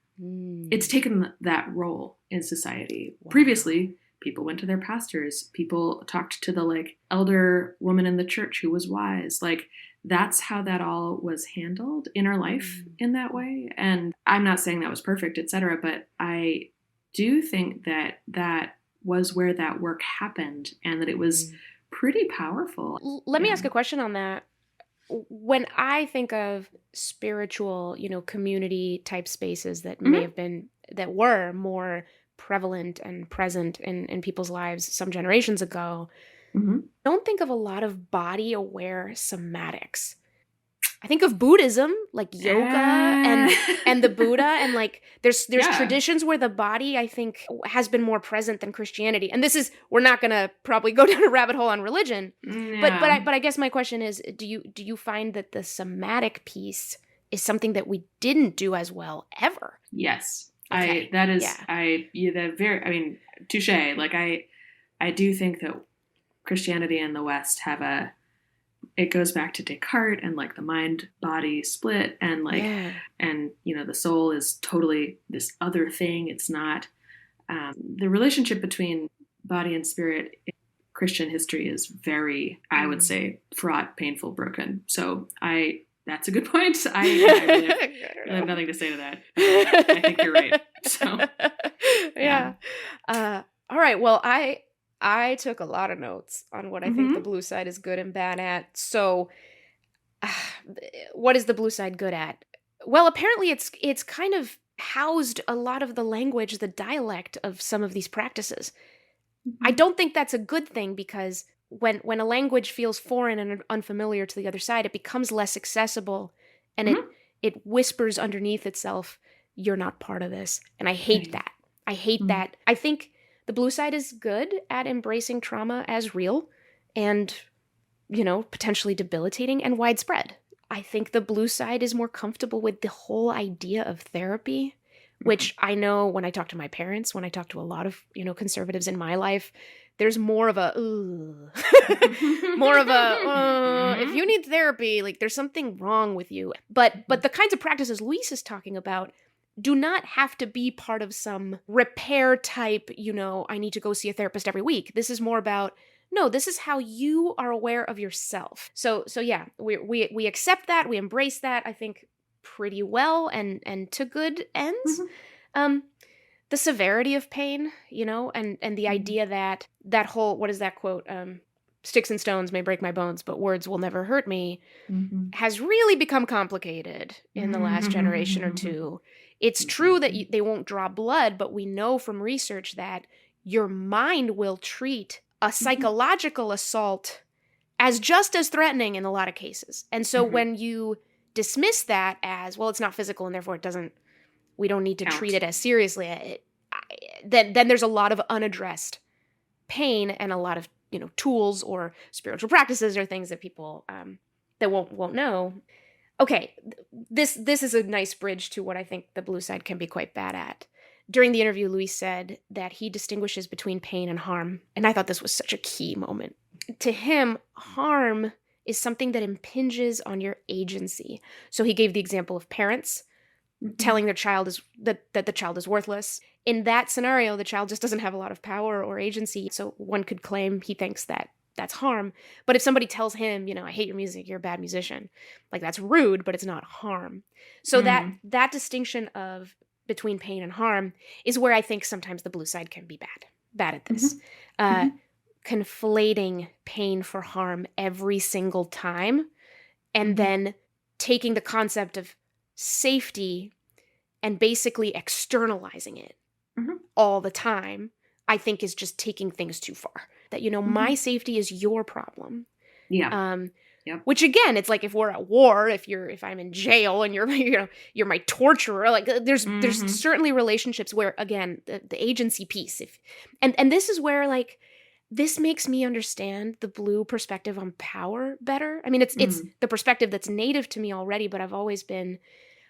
It's taken that role in society. Wow. Previously, people went to their pastors. People talked to the like elder woman in the church who was wise. Like that's how that all was handled in our life in that way. And I'm not saying that was perfect, etc. But I do think that that was where that work happened, and that it was pretty powerful. Let me ask a question on that. When I think of spiritual, community type spaces that may have been, that were more prevalent and present in people's lives some generations ago, don't think of a lot of body aware somatics. I think of Buddhism, like yoga and the Buddha, and like there's traditions where the body, I think, has been more present than Christianity. And we're not going to probably go down a rabbit hole on religion, but I guess my question is, do you find that the somatic piece is something that we didn't do as well ever? Yes, okay. Touche. Like I do think that Christianity and the West have it goes back to Descartes and like the mind body split, and like and the soul is totally this other thing. It's not the relationship between body and spirit in Christian history is very, I would say, fraught, painful, broken. So that's a good point. I really have nothing to say to that. I think you're right. So all right, well, I took a lot of notes on what I think the blue side is good and bad at. So what is the blue side good at? Well, apparently it's kind of housed a lot of the language, the dialect of some of these practices. I don't think that's a good thing, because when a language feels foreign and unfamiliar to the other side, it becomes less accessible, and it whispers underneath itself, you're not part of this. And I hate that. I hate that. I think the blue side is good at embracing trauma as real and, potentially debilitating and widespread. I think the blue side is more comfortable with the whole idea of therapy, which I know when I talk to my parents, when I talk to a lot of, conservatives in my life, there's more of a, if you need therapy, like there's something wrong with you. But the kinds of practices Luis is talking about do not have to be part of some repair type, I need to go see a therapist every week. This is more about, no, this is how you are aware of yourself. So yeah, we accept that, we embrace that, I think, pretty well and to good ends. The severity of pain, and the idea that whole, what is that quote? sticks and stones may break my bones, but words will never hurt me, Mm-hmm. has really become complicated in the last generation or two. It's true that they won't draw blood, but we know from research that your mind will treat a psychological assault as just as threatening in a lot of cases. And so when you dismiss that as, well, it's not physical and therefore we don't need to treat it as seriously, then there's a lot of unaddressed pain and a lot of, tools or spiritual practices or things that people that won't know. Okay, this is a nice bridge to what I think the blue side can be quite bad at. During the interview, Luis said that he distinguishes between pain and harm, and I thought this was such a key moment. To him, harm is something that impinges on your agency. So he gave the example of parents telling their child that the child is worthless. In that scenario, the child just doesn't have a lot of power or agency. So one could claim he thinks that that's harm. But if somebody tells him, I hate your music, you're a bad musician, like that's rude, but it's not harm. So that distinction between pain and harm is where I think sometimes the blue side can be bad at this. Conflating pain for harm every single time, and then taking the concept of safety and basically externalizing it all the time, I think is just taking things too far. That, my safety is your problem. Yeah. Which again, it's like if we're at war, if I'm in jail and you're my torturer, like there's certainly relationships where, again, the agency piece, and this is where, like, this makes me understand the blue perspective on power better. I mean, it's the perspective that's native to me already, but I've always been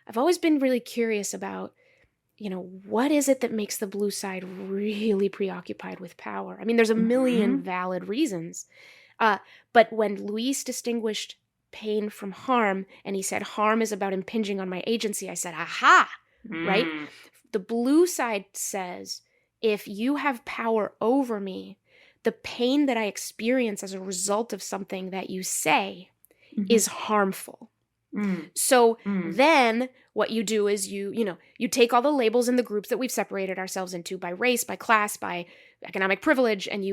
really curious about, what is it that makes the blue side really preoccupied with power? I mean, there's a million valid reasons. But when Luis distinguished pain from harm, and he said harm is about impinging on my agency, I said, aha, right? The blue side says, if you have power over me, the pain that I experience as a result of something that you say is harmful. So then what you do is you take all the labels and the groups that we've separated ourselves into by race, by class, by economic privilege, and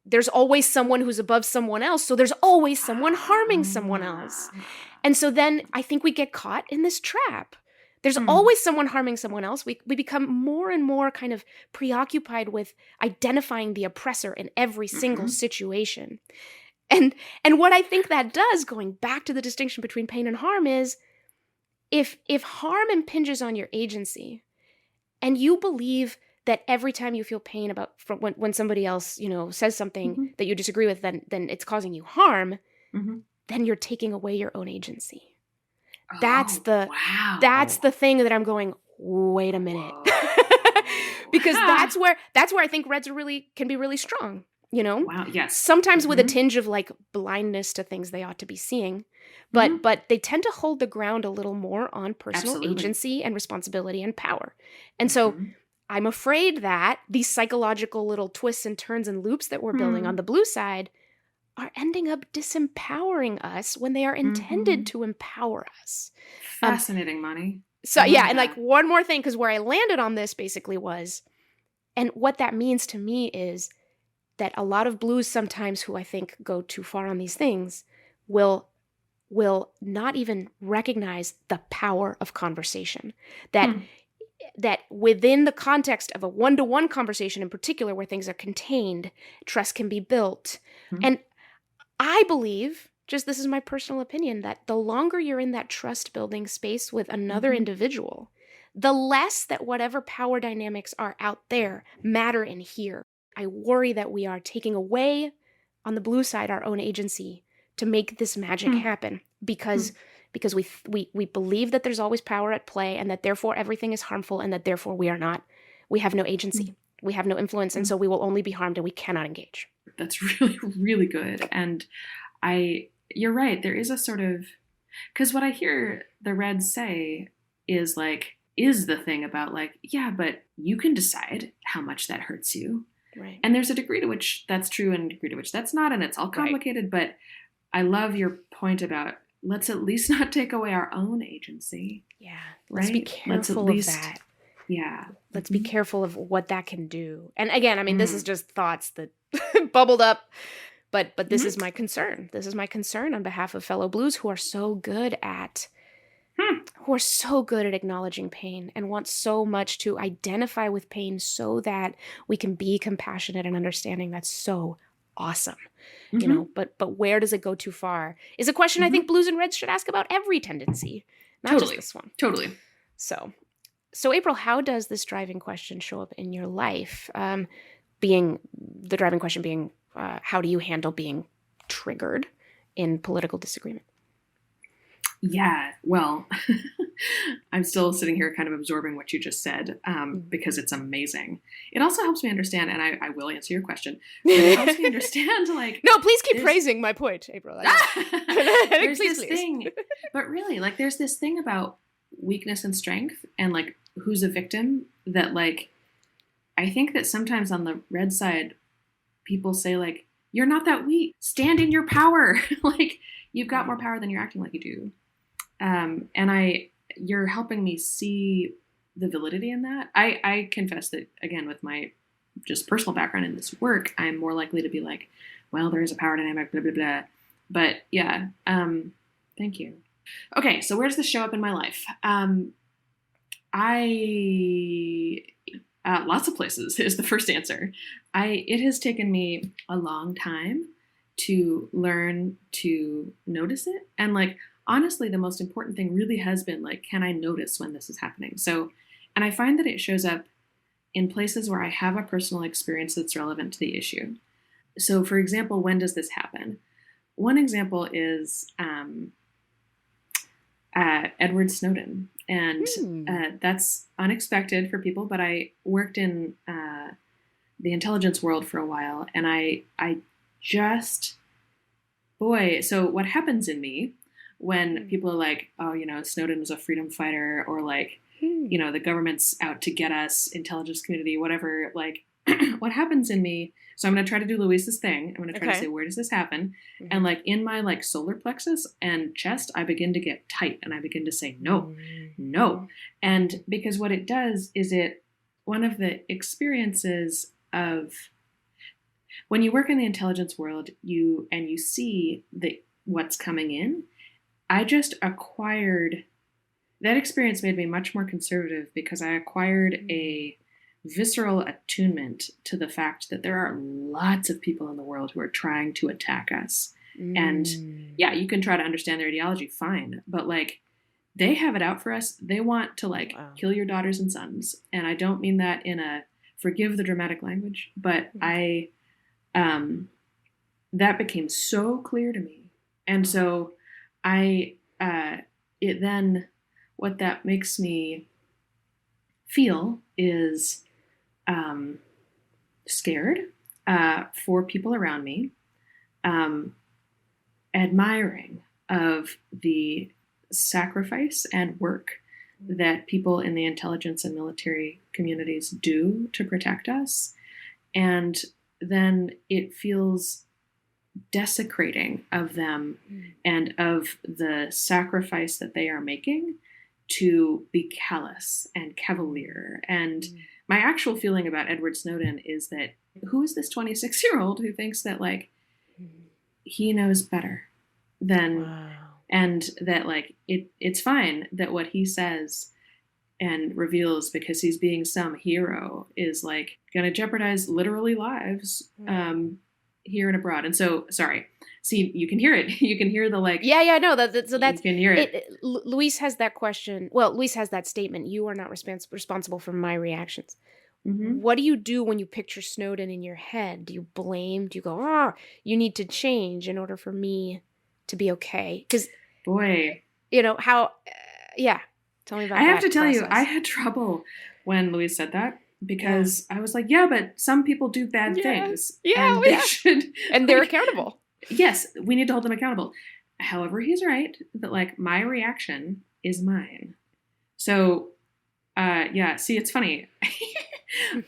there's always someone who's above someone else. So there's always someone harming someone else. And so then I think we get caught in this trap. There's always someone harming someone else. We become more and more kind of preoccupied with identifying the oppressor in every single situation. And what I think that does, going back to the distinction between pain and harm, is if harm impinges on your agency and you believe that every time you feel pain when somebody else, says something that you disagree with, then it's causing you harm, then you're taking away your own agency. That's the thing that I'm going, wait a minute. Because that's where I think reds can be really strong. Wow, yes. Sometimes with a tinge of like blindness to things they ought to be seeing, but they tend to hold the ground a little more on personal agency and responsibility and power. And so I'm afraid that these psychological little twists and turns and loops that we're building on the blue side are ending up disempowering us when they are intended to empower us. Fascinating, Moni. So and like one more thing, because where I landed on this basically was, and what that means to me is that a lot of blues sometimes, who I think go too far on these things, will not even recognize the power of conversation. That within the context of a one-to-one conversation in particular, where things are contained, trust can be built. And I believe, just this is my personal opinion, that the longer you're in that trust-building space with another individual, the less that whatever power dynamics are out there matter in here. I worry that we are taking away, on the blue side, our own agency to make this magic happen, because we believe that there's always power at play, and that therefore everything is harmful, and that therefore we have no agency, we have no influence, and so we will only be harmed and we cannot engage. That's really, really good. And you're right, there is a sort of, because what I hear the Reds say is the thing about but you can decide how much that hurts you. Right. And there's a degree to which that's true and a degree to which that's not, and it's all complicated. Right. But I love your point about, let's at least not take away our own agency. Yeah. Let's be careful of that. Yeah. Let's be careful of what that can do. And again, I mean, this is just thoughts that bubbled up. But this is my concern. This is my concern on behalf of fellow Blues who are so good at acknowledging pain and want so much to identify with pain so that we can be compassionate and understanding. That's so awesome. You know, but where does it go too far is a question I think Blues and Reds should ask about every tendency, not just this one. Totally. So April, how does this driving question show up in your life? Being the driving question being, how do you handle being triggered in political disagreement? Yeah, well, I'm still sitting here kind of absorbing what you just said because it's amazing. It also helps me understand, and I will answer your question, but it helps me understand, like... No, please keep praising my point, April. There's this thing, but really, like, there's this thing about weakness and strength and, like, who's a victim that, like, I think that sometimes on the red side, people say, like, you're not that weak. Stand in your power. Like, you've got more power than you're acting like you do. And you're helping me see the validity in that. I confess that, again, with my just personal background in this work, I'm more likely to be like, well, there is a power dynamic, blah, blah, blah. But yeah, thank you. Okay, so where does this show up in my life? Lots of places is the first answer. It has taken me a long time to learn to notice it. And, like, honestly, the most important thing really has been, like, can I notice when this is happening? So, and I find that it shows up in places where I have a personal experience that's relevant to the issue. So, for example, when does this happen? One example is Edward Snowden. And that's unexpected for people, but I worked in the intelligence world for a while, and I just, so what happens in me when people are like, oh, you know, Snowden was a freedom fighter, or like, you know, the government's out to get us, intelligence community, whatever, like, what happens in me? So I'm going to try to do Luis's thing. I'm going to try to say, where does this happen? And, like, in my, like, solar plexus and chest, I begin to get tight and I begin to say, no. And because what it does is one of the experiences of when you work in the intelligence world, you see what's coming in. I just acquired, that experience made me much more conservative because I acquired a visceral attunement to the fact that there are lots of people in the world who are trying to attack us. And yeah, you can try to understand their ideology, fine. But, like, they have it out for us. They want to, like, kill your daughters and sons. And I don't mean that in a, forgive the dramatic language, but that became so clear to me. And so what that makes me feel is scared for people around me, admiring of the sacrifice and work that people in the intelligence and military communities do to protect us. And then it feels desecrating of them and of the sacrifice that they are making to be callous and cavalier. And my actual feeling about Edward Snowden is that who is this 26-year-old who thinks that, like, he knows better than, and that, like, it's fine that what he says and reveals because he's being some hero is, like, going to jeopardize literally lives here and abroad. And so, sorry. See, you can hear it. You can hear the, like... Yeah, no, so that's... You can hear it. Luis has that question. Well, Luis has that statement. You are not responsible for my reactions. What do you do when you picture Snowden in your head? Do you blame? Do you go, you need to change in order for me to be okay? Because... Boy. You know, how... Tell me about that. I have to tell you, I had trouble when Luis said that. Because I was like, yeah, but some people do bad things. Yeah, and they should, and they're accountable. Yes, we need to hold them accountable. However, he's right that, like, my reaction is mine. So, see, it's funny.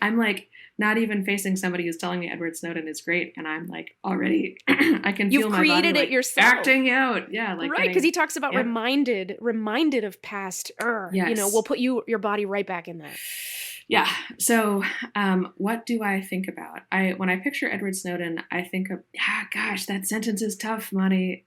I'm, like, not even facing somebody who's telling me Edward Snowden is great, and I'm, like, already, I can feel my body, created it like, yourself. Acting out. Yeah, like, right, because he talks about reminded of past, you know, we'll put your body right back in that. Yeah. So, what do I think about? When I picture Edward Snowden, I think of, gosh, that sentence is tough, Moni.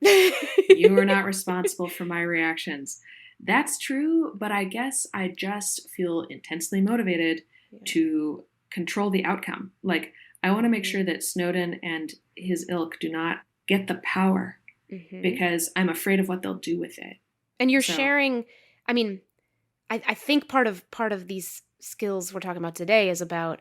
You are not responsible for my reactions. That's true, but I guess I just feel intensely motivated to control the outcome. Like, I want to make sure that Snowden and his ilk do not get the power because I'm afraid of what they'll do with it. And you're sharing, I mean, I think part of these skills we're talking about today is about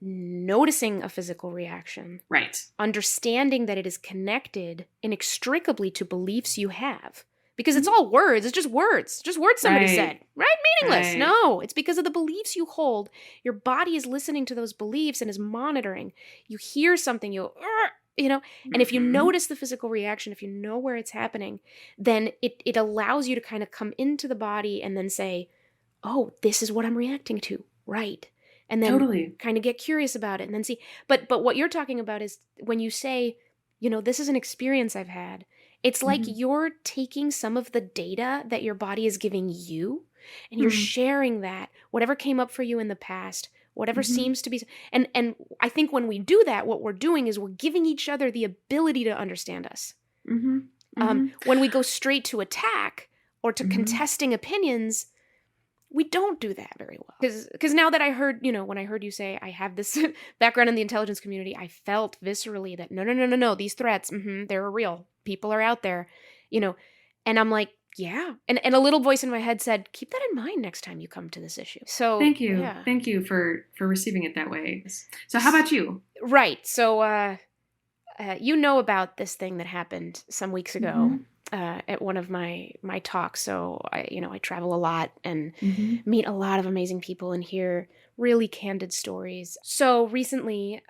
noticing a physical reaction. Right. Understanding that it is connected inextricably to beliefs you have. Because it's all words. It's just words. Just words somebody said. Right? Meaningless. Right. No. It's because of the beliefs you hold. Your body is listening to those beliefs and is monitoring. You hear something, you know, and if you notice the physical reaction, if you know where it's happening, then it allows you to kind of come into the body and then say, oh, this is what I'm reacting to. Right. And then kind of get curious about it and then see. But what you're talking about is when you say, you know, this is an experience I've had. It's like you're taking some of the data that your body is giving you and you're sharing that, whatever came up for you in the past, whatever seems to be. And I think when we do that, what we're doing is we're giving each other the ability to understand us. When we go straight to attack or to contesting opinions, we don't do that very well. Because now that I heard, you know, when I heard you say I have this background in the intelligence community, I felt viscerally that no, these threats, they're real. People are out there, you know, and I'm like, yeah. And a little voice in my head said, keep that in mind next time you come to this issue. So thank you. Yeah. Thank you for receiving it that way. So how about you? Right. So, you know about this thing that happened some weeks ago at one of my talks. So I travel a lot and meet a lot of amazing people and hear really candid stories. So recently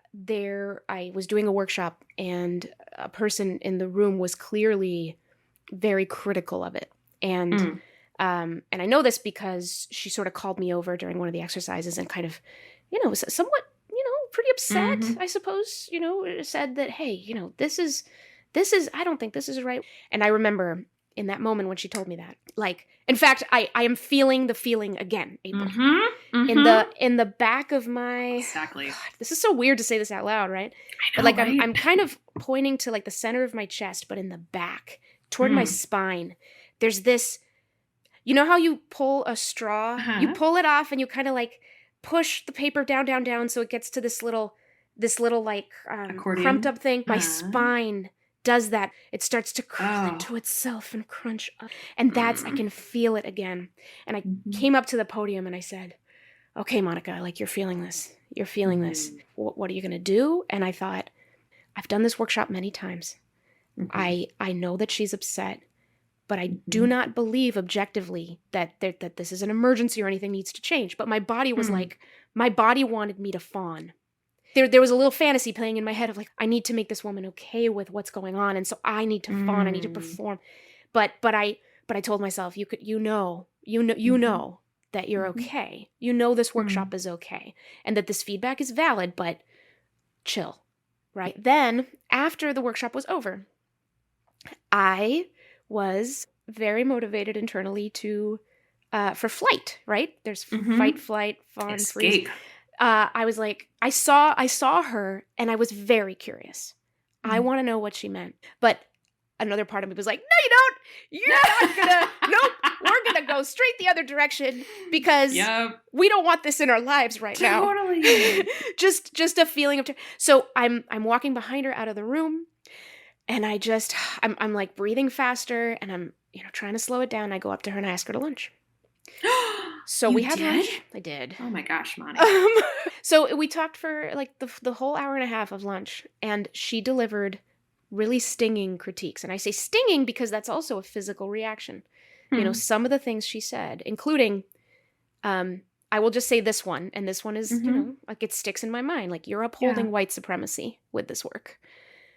I was doing a workshop and a person in the room was clearly very critical of it. And I know this because she sort of called me over during one of the exercises and kind of, you know, was somewhat, you know, pretty upset, I suppose, you know, said that, hey, you know, this is, I don't think this is right. And I remember in that moment when she told me that, like, in fact, I am feeling the feeling again, April. In the back of my, God, this is so weird to say this out loud, right? I know, but like, right? I'm kind of pointing to like the center of my chest, but in the back toward my spine, there's this, you know how you pull a straw, you pull it off and you kind of like push the paper down. So it gets to this little like crumped up thing. My spine does that. It starts to curl into itself and crunch up. And that's, I can feel it again. And I came up to the podium and I said, okay, Monica, like you're feeling this. You're feeling this. What are you going to do? And I thought, I've done this workshop many times. I know that she's upset, but I do not believe objectively that this is an emergency or anything needs to change. But my body was like, my body wanted me to fawn. There was a little fantasy playing in my head of like, I need to make this woman okay with what's going on. And so I need to fawn, I need to perform. But I told myself, you know that you're okay. You know this workshop is okay. And that this feedback is valid, but chill, right? Then after the workshop was over, I was very motivated internally for flight, right? There's fight, flight, fawn, freeze. I was like, I saw her and I was very curious. I want to know what she meant. But another part of me was like, no, you don't. You're not gonna, nope, we're gonna go straight the other direction because we don't want this in our lives right now. Totally. just a feeling of, so I'm walking behind her out of the room and I'm like breathing faster and I'm, you know, trying to slow it down. I go up to her and I ask her to lunch. So we had lunch. I did. Oh my gosh, Moni. So we talked for like the whole hour and a half of lunch, and she delivered really stinging critiques. And I say stinging because that's also a physical reaction. You know, some of the things she said, including, I will just say this one, and this one is, you know, like it sticks in my mind. Like you're upholding white supremacy with this work.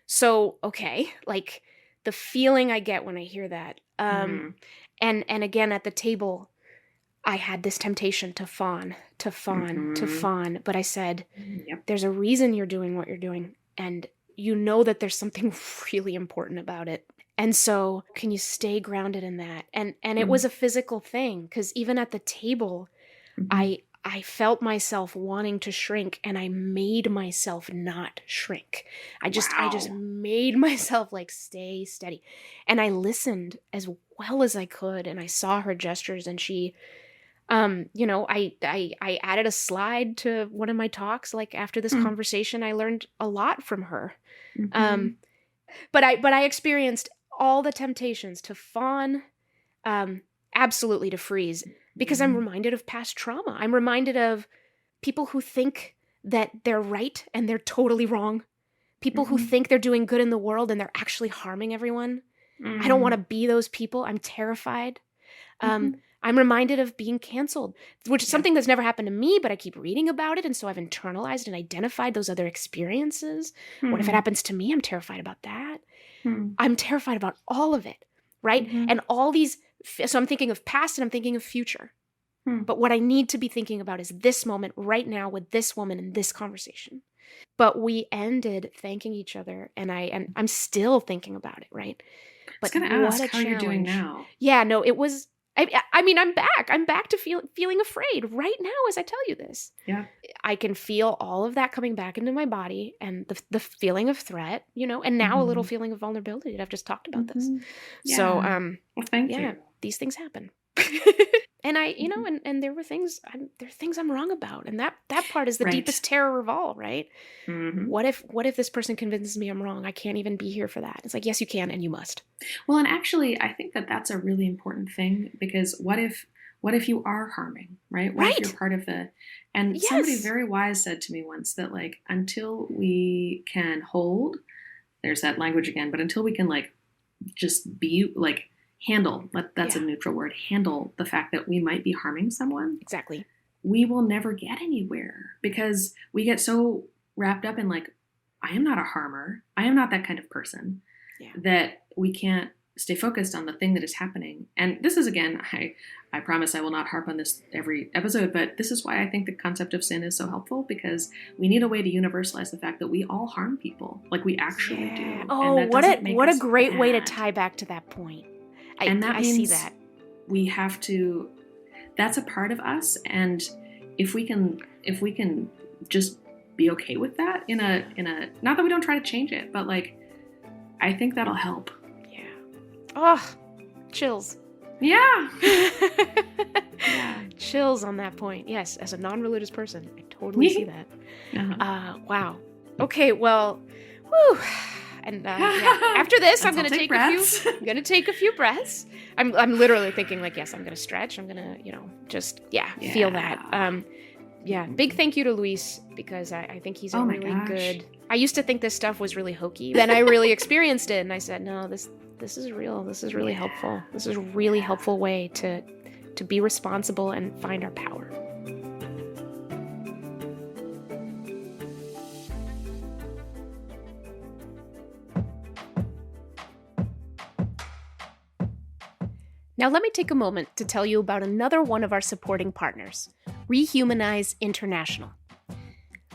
So, okay, like the feeling I get when I hear that. And again, at the table, I had this temptation to fawn. But I said, there's a reason you're doing what you're doing. And you know that there's something really important about it. And so can you stay grounded in that? And it was a physical thing because even at the table, I I felt myself wanting to shrink, and I made myself not shrink. I just made myself like stay steady. And I listened as well as I could, and I saw her gestures, and she, I added a slide to one of my talks. Like after this conversation, I learned a lot from her. But I experienced all the temptations to fawn, absolutely to freeze. Because I'm reminded of past trauma. I'm reminded of people who think that they're right and they're totally wrong. People who think they're doing good in the world and they're actually harming everyone. I don't want to be those people. I'm terrified. I'm reminded of being canceled, which is something that's never happened to me, but I keep reading about it. And so I've internalized and identified those other experiences. What if it happens to me? I'm terrified about that. I'm terrified about all of it, right? And all these... So I'm thinking of past and I'm thinking of future. But what I need to be thinking about is this moment right now with this woman in this conversation. But we ended thanking each other, and I'm still thinking about it, right? But I was going to ask how you're doing now. Yeah, no, it was... I mean, I'm back. I'm back to feeling afraid right now as I tell you this. Yeah. I can feel all of that coming back into my body, and the feeling of threat, and now a little feeling of vulnerability that I've just talked about this. Yeah. So, well, thank you. These things happen. And I, and there were things, there are things I'm wrong about. And that part is the deepest terror of all, right? What if this person convinces me I'm wrong? I can't even be here for that. It's like, yes, you can, and you must. Well, and actually, I think that that's a really important thing, because what if you are harming, right? What if you're part of and somebody very wise said to me once that, like, until we can hold, there's that language again, but until we can, like, just be, like, handle, that's a neutral word, handle the fact that we might be harming someone. Exactly. We will never get anywhere, because we get so wrapped up in, like, I am not a harmer, I am not that kind of person, that we can't stay focused on the thing that is happening. And this is, again, I promise I will not harp on this every episode, but this is why I think the concept of sin is so helpful, because we need a way to universalize the fact that we all harm people. Like, we actually do. Oh, what a great way to tie back to that point. I see that. We have to, that's a part of us. And if we can just be okay with that in a, not that we don't try to change it, but, like, I think that'll help. Yeah. Oh, chills. Yeah. Chills on that point. Yes. As a non-religious person, I totally see that. Wow. Okay. Well, whew. And after this, I'm going to take a few breaths. I'm literally thinking, like, yes, I'm going to stretch. I'm going to, feel that. Big thank you to Luis, because I think he's really good. I used to think this stuff was really hokey. Then I really experienced it, and I said, no, this is real. This is really helpful. This is a really helpful way to be responsible and find our power. Now let me take a moment to tell you about another one of our supporting partners, Rehumanize International.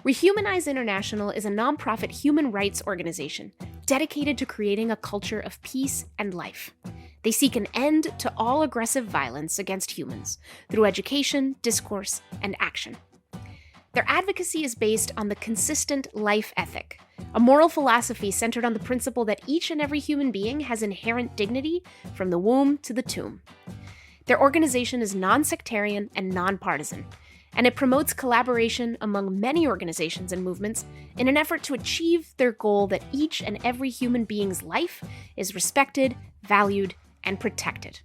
Rehumanize International is a nonprofit human rights organization dedicated to creating a culture of peace and life. They seek an end to all aggressive violence against humans through education, discourse, and action. Their advocacy is based on the consistent life ethic, a moral philosophy centered on the principle that each and every human being has inherent dignity from the womb to the tomb. Their organization is non-sectarian and non-partisan, and it promotes collaboration among many organizations and movements in an effort to achieve their goal that each and every human being's life is respected, valued, and protected.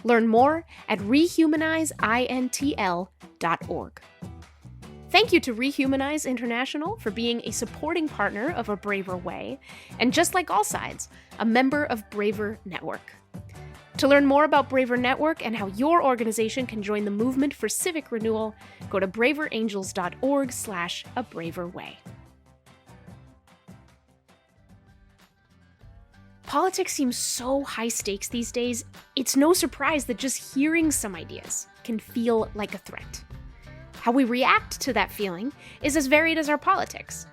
Learn more at rehumanizeintl.org. Thank you to Rehumanize International for being a supporting partner of A Braver Way, and just like All Sides, a member of Braver Network. To learn more about Braver Network and how your organization can join the movement for civic renewal, go to braverangels.org/abraverway. Politics seems so high stakes these days, it's no surprise that just hearing some ideas can feel like a threat. How we react to that feeling is as varied as our politics.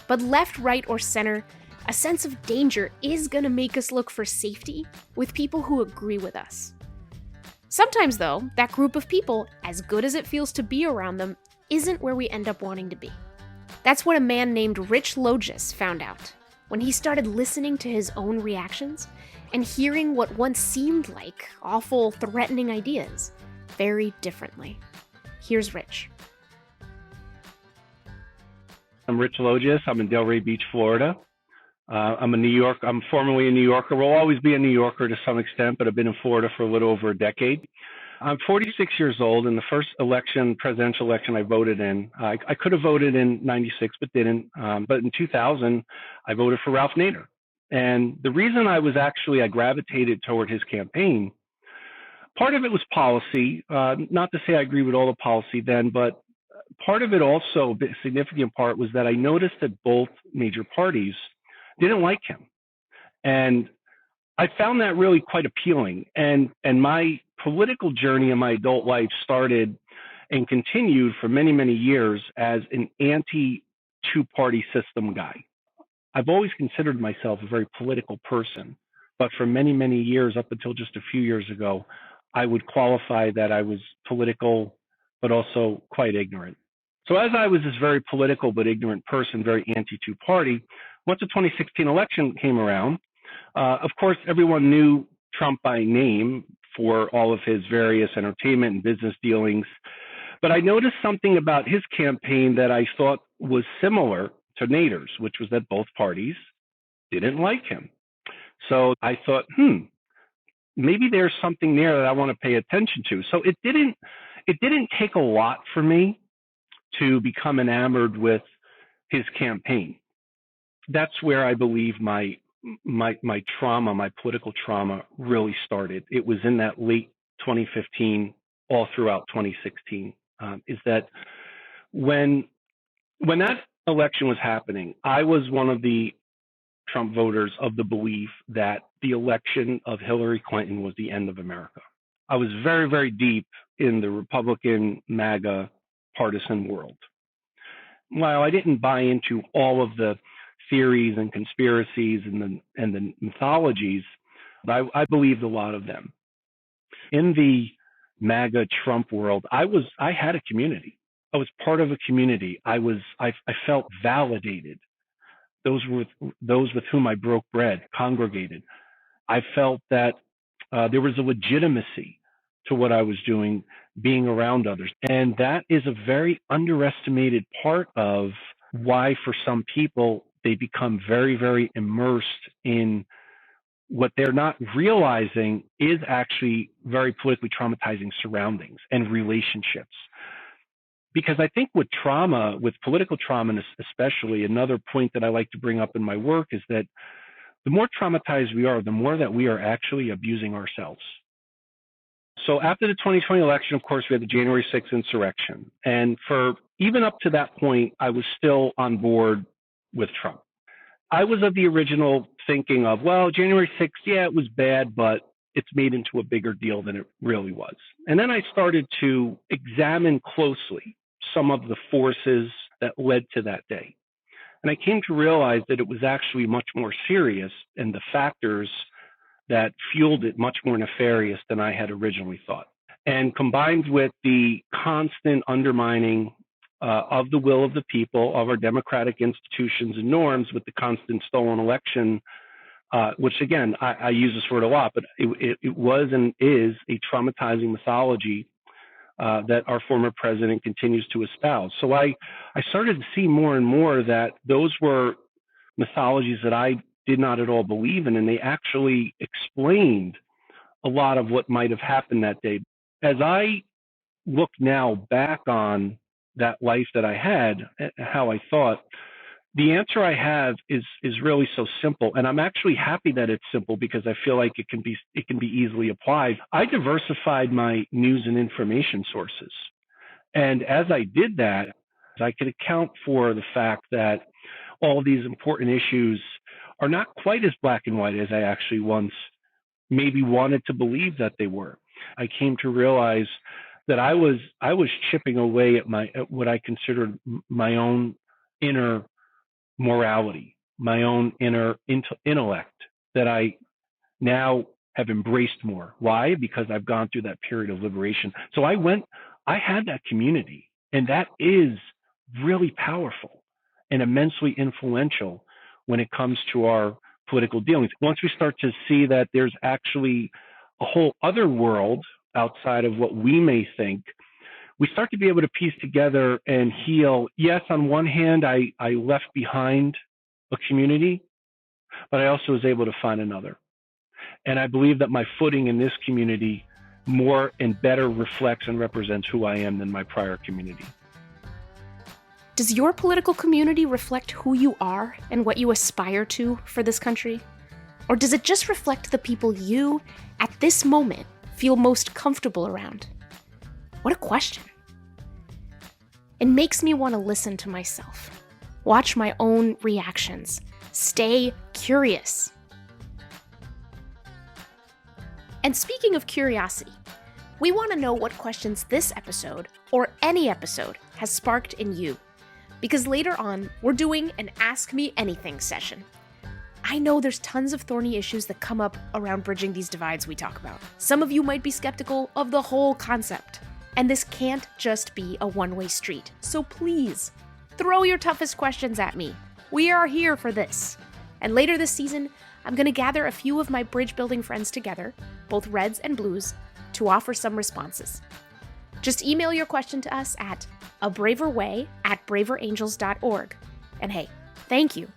But left, right, or center, a sense of danger is going to make us look for safety with people who agree with us. Sometimes, though, that group of people, as good as it feels to be around them, isn't where we end up wanting to be. That's what a man named Rich Logis found out when he started listening to his own reactions and hearing what once seemed like awful, threatening ideas very differently. Here's Rich. I'm Rich Logis. I'm in Delray Beach, Florida. I'm formerly a New Yorker. Will always be a New Yorker to some extent, but I've been in Florida for a little over a decade. I'm 46 years old. In the first presidential election I voted in, I could have voted in 96, but didn't. But in 2000, I voted for Ralph Nader. And the reason I gravitated toward his campaign, part of it was policy. Not to say I agree with all the policy then, but part of it also, a significant part, was that I noticed that both major parties didn't like him. And I found that really quite appealing. And my political journey in my adult life started and continued for many, many years as an anti-two-party system guy. I've always considered myself a very political person, but for many, many years, up until just a few years ago, I would qualify that I was political, but also quite ignorant. So as I was this very political but ignorant person, very anti-two-party, once the 2016 election came around, of course, everyone knew Trump by name for all of his various entertainment and business dealings. But I noticed something about his campaign that I thought was similar to Nader's, which was that both parties didn't like him. So I thought, maybe there's something there that I want to pay attention to. So it didn't take a lot for me to become enamored with his campaign. That's where I believe my trauma, my political trauma, really started. It was in that late 2015, all throughout 2016. Is that when that election was happening, I was one of the Trump voters of the belief that the election of Hillary Clinton was the end of America. I was very, very deep in the Republican MAGA partisan world. While I didn't buy into all of the theories and conspiracies and the mythologies, I believed a lot of them. In the MAGA Trump world, I had a community. I was part of a community. I felt validated. Those with whom I broke bread, congregated. I felt that there was a legitimacy to what I was doing, being around others. And that is a very underestimated part of why, for some people, they become very, very immersed in what they're not realizing is actually very politically traumatizing surroundings and relationships. Because I think with trauma, with political trauma especially, another point that I like to bring up in my work is that the more traumatized we are, the more that we are actually abusing ourselves. So after the 2020 election, of course, we had the January 6th insurrection. And for even up to that point, I was still on board with Trump. I was of the original thinking of, well, January 6th, yeah, it was bad, but it's made into a bigger deal than it really was. And then I started to examine closely some of the forces that led to that day. And I came to realize that it was actually much more serious, and the factors that fueled it much more nefarious than I had originally thought. And combined with the constant undermining of the will of the people, of our democratic institutions and norms, with the constant stolen election, which again, I use this word a lot, but it was and is a traumatizing mythology that our former president continues to espouse. So I started to see more and more that those were mythologies that I did not at all believe in, and they actually explained a lot of what might have happened that day. As I look now back on that life that I had, how I thought, the answer I have is really so simple, and I'm actually happy that it's simple because I feel like it can be easily applied. I diversified my news and information sources, and as I did that, I could account for the fact that all of these important issues are not quite as black and white as I actually once maybe wanted to believe that they were. I came to realize that I was chipping away at what I considered my own inner morality, my own inner intellect, that I now have embraced more. Why? Because I've gone through that period of liberation. So I had that community, and that is really powerful and immensely influential when it comes to our political dealings. Once we start to see that there's actually a whole other world outside of what we may think, we start to be able to piece together and heal. Yes, on one hand, I left behind a community, but I also was able to find another. And I believe that my footing in this community more and better reflects and represents who I am than my prior community. Does your political community reflect who you are and what you aspire to for this country? Or does it just reflect the people you, at this moment, feel most comfortable around? What a question. It makes me want to listen to myself, watch my own reactions, stay curious. And speaking of curiosity, we want to know what questions this episode, or any episode, has sparked in you. Because later on, we're doing an Ask Me Anything session. I know there's tons of thorny issues that come up around bridging these divides we talk about. Some of you might be skeptical of the whole concept. And this can't just be a one-way street. So please, throw your toughest questions at me. We are here for this. And later this season, I'm going to gather a few of my bridge building friends together, both reds and blues, to offer some responses. Just email your question to us at abraverway@braverangels.org. And hey, thank you,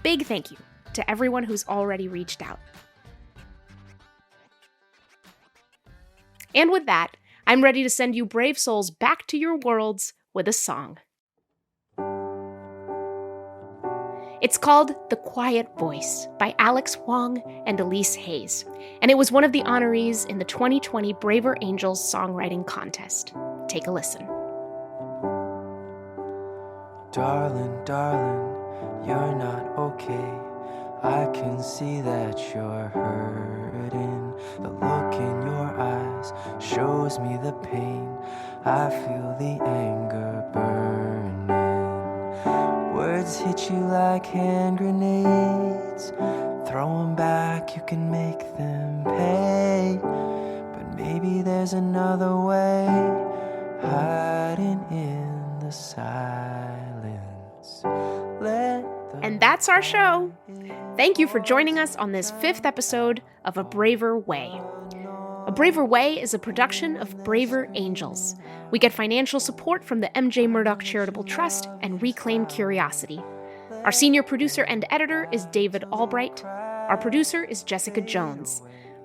big thank you, to everyone who's already reached out. And with that, I'm ready to send you brave souls back to your worlds with a song. It's called The Quiet Voice by Alex Wong and Elise Hayes, and it was one of the honorees in the 2020 Braver Angels Songwriting Contest. Take a listen. Darling, darling, you're not okay. I can see that you're hurting. The look in your eyes shows me the pain. I feel the anger burning. Words hit you like hand grenades. Throw them back, you can make them pay. But maybe there's another way, hiding in the silence. And that's our show. Thank you for joining us on this 5th episode of A Braver Way. A Braver Way is a production of Braver Angels. We get financial support from the MJ Murdoch Charitable Trust and Reclaim Curiosity. Our senior producer and editor is David Albright. Our producer is Jessica Jones.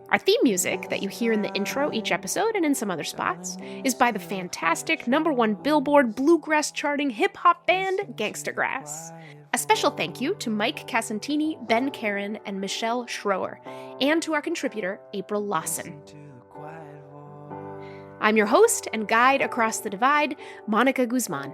Our theme music that you hear in the intro each episode and in some other spots is by the fantastic #1 Billboard bluegrass charting hip-hop band Gangstagrass. A special thank you to Mike Casantini, Ben Karen, and Michelle Schroer, and to our contributor, April Lawson. I'm your host and guide across the divide, Monica Guzmán.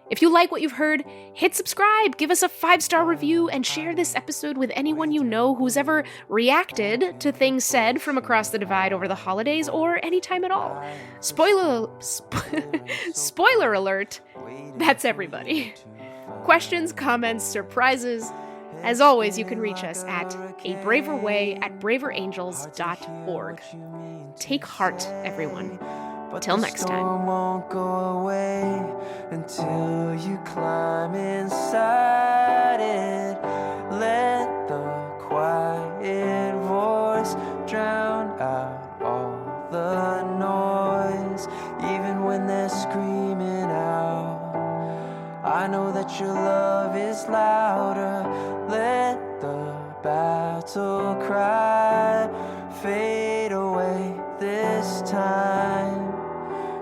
If you like what you've heard, hit subscribe, give us a 5-star review, and share this episode with anyone you know who's ever reacted to things said from across the divide over the holidays or any time at all. Spoiler alert, that's everybody. Questions, comments, surprises. As always, you can reach us at abraverway@braverangels.org. Take heart, everyone. Till next time. The storm won't go away until you climb inside it. Let the quiet voice drown out all the noise. Even when they're screaming out, I know that your love is louder. Let the battle cry fade away this time.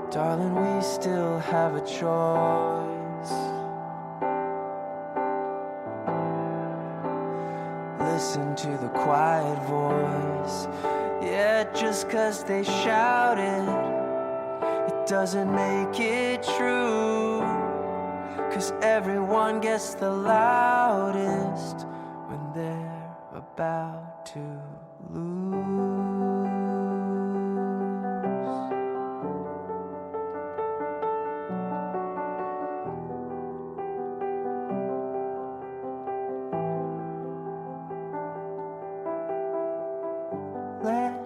Darling, we still have a choice. Listen to the quiet voice. Yeah, just 'cause they shout it, it doesn't make it true. 'Cause everyone gets the loudest when they're about to lose. Let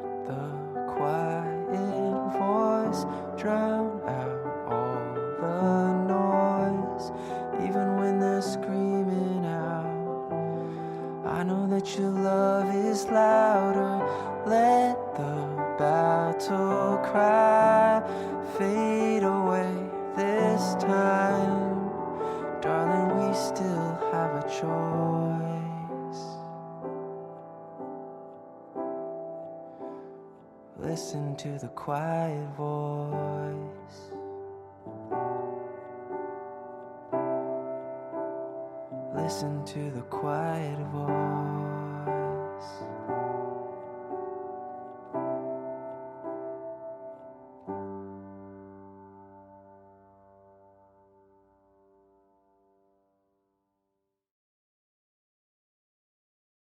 but your love is louder. Let the battle cry fade away this time. Darling, we still have a choice. Listen to the quiet voice. Listen to the quiet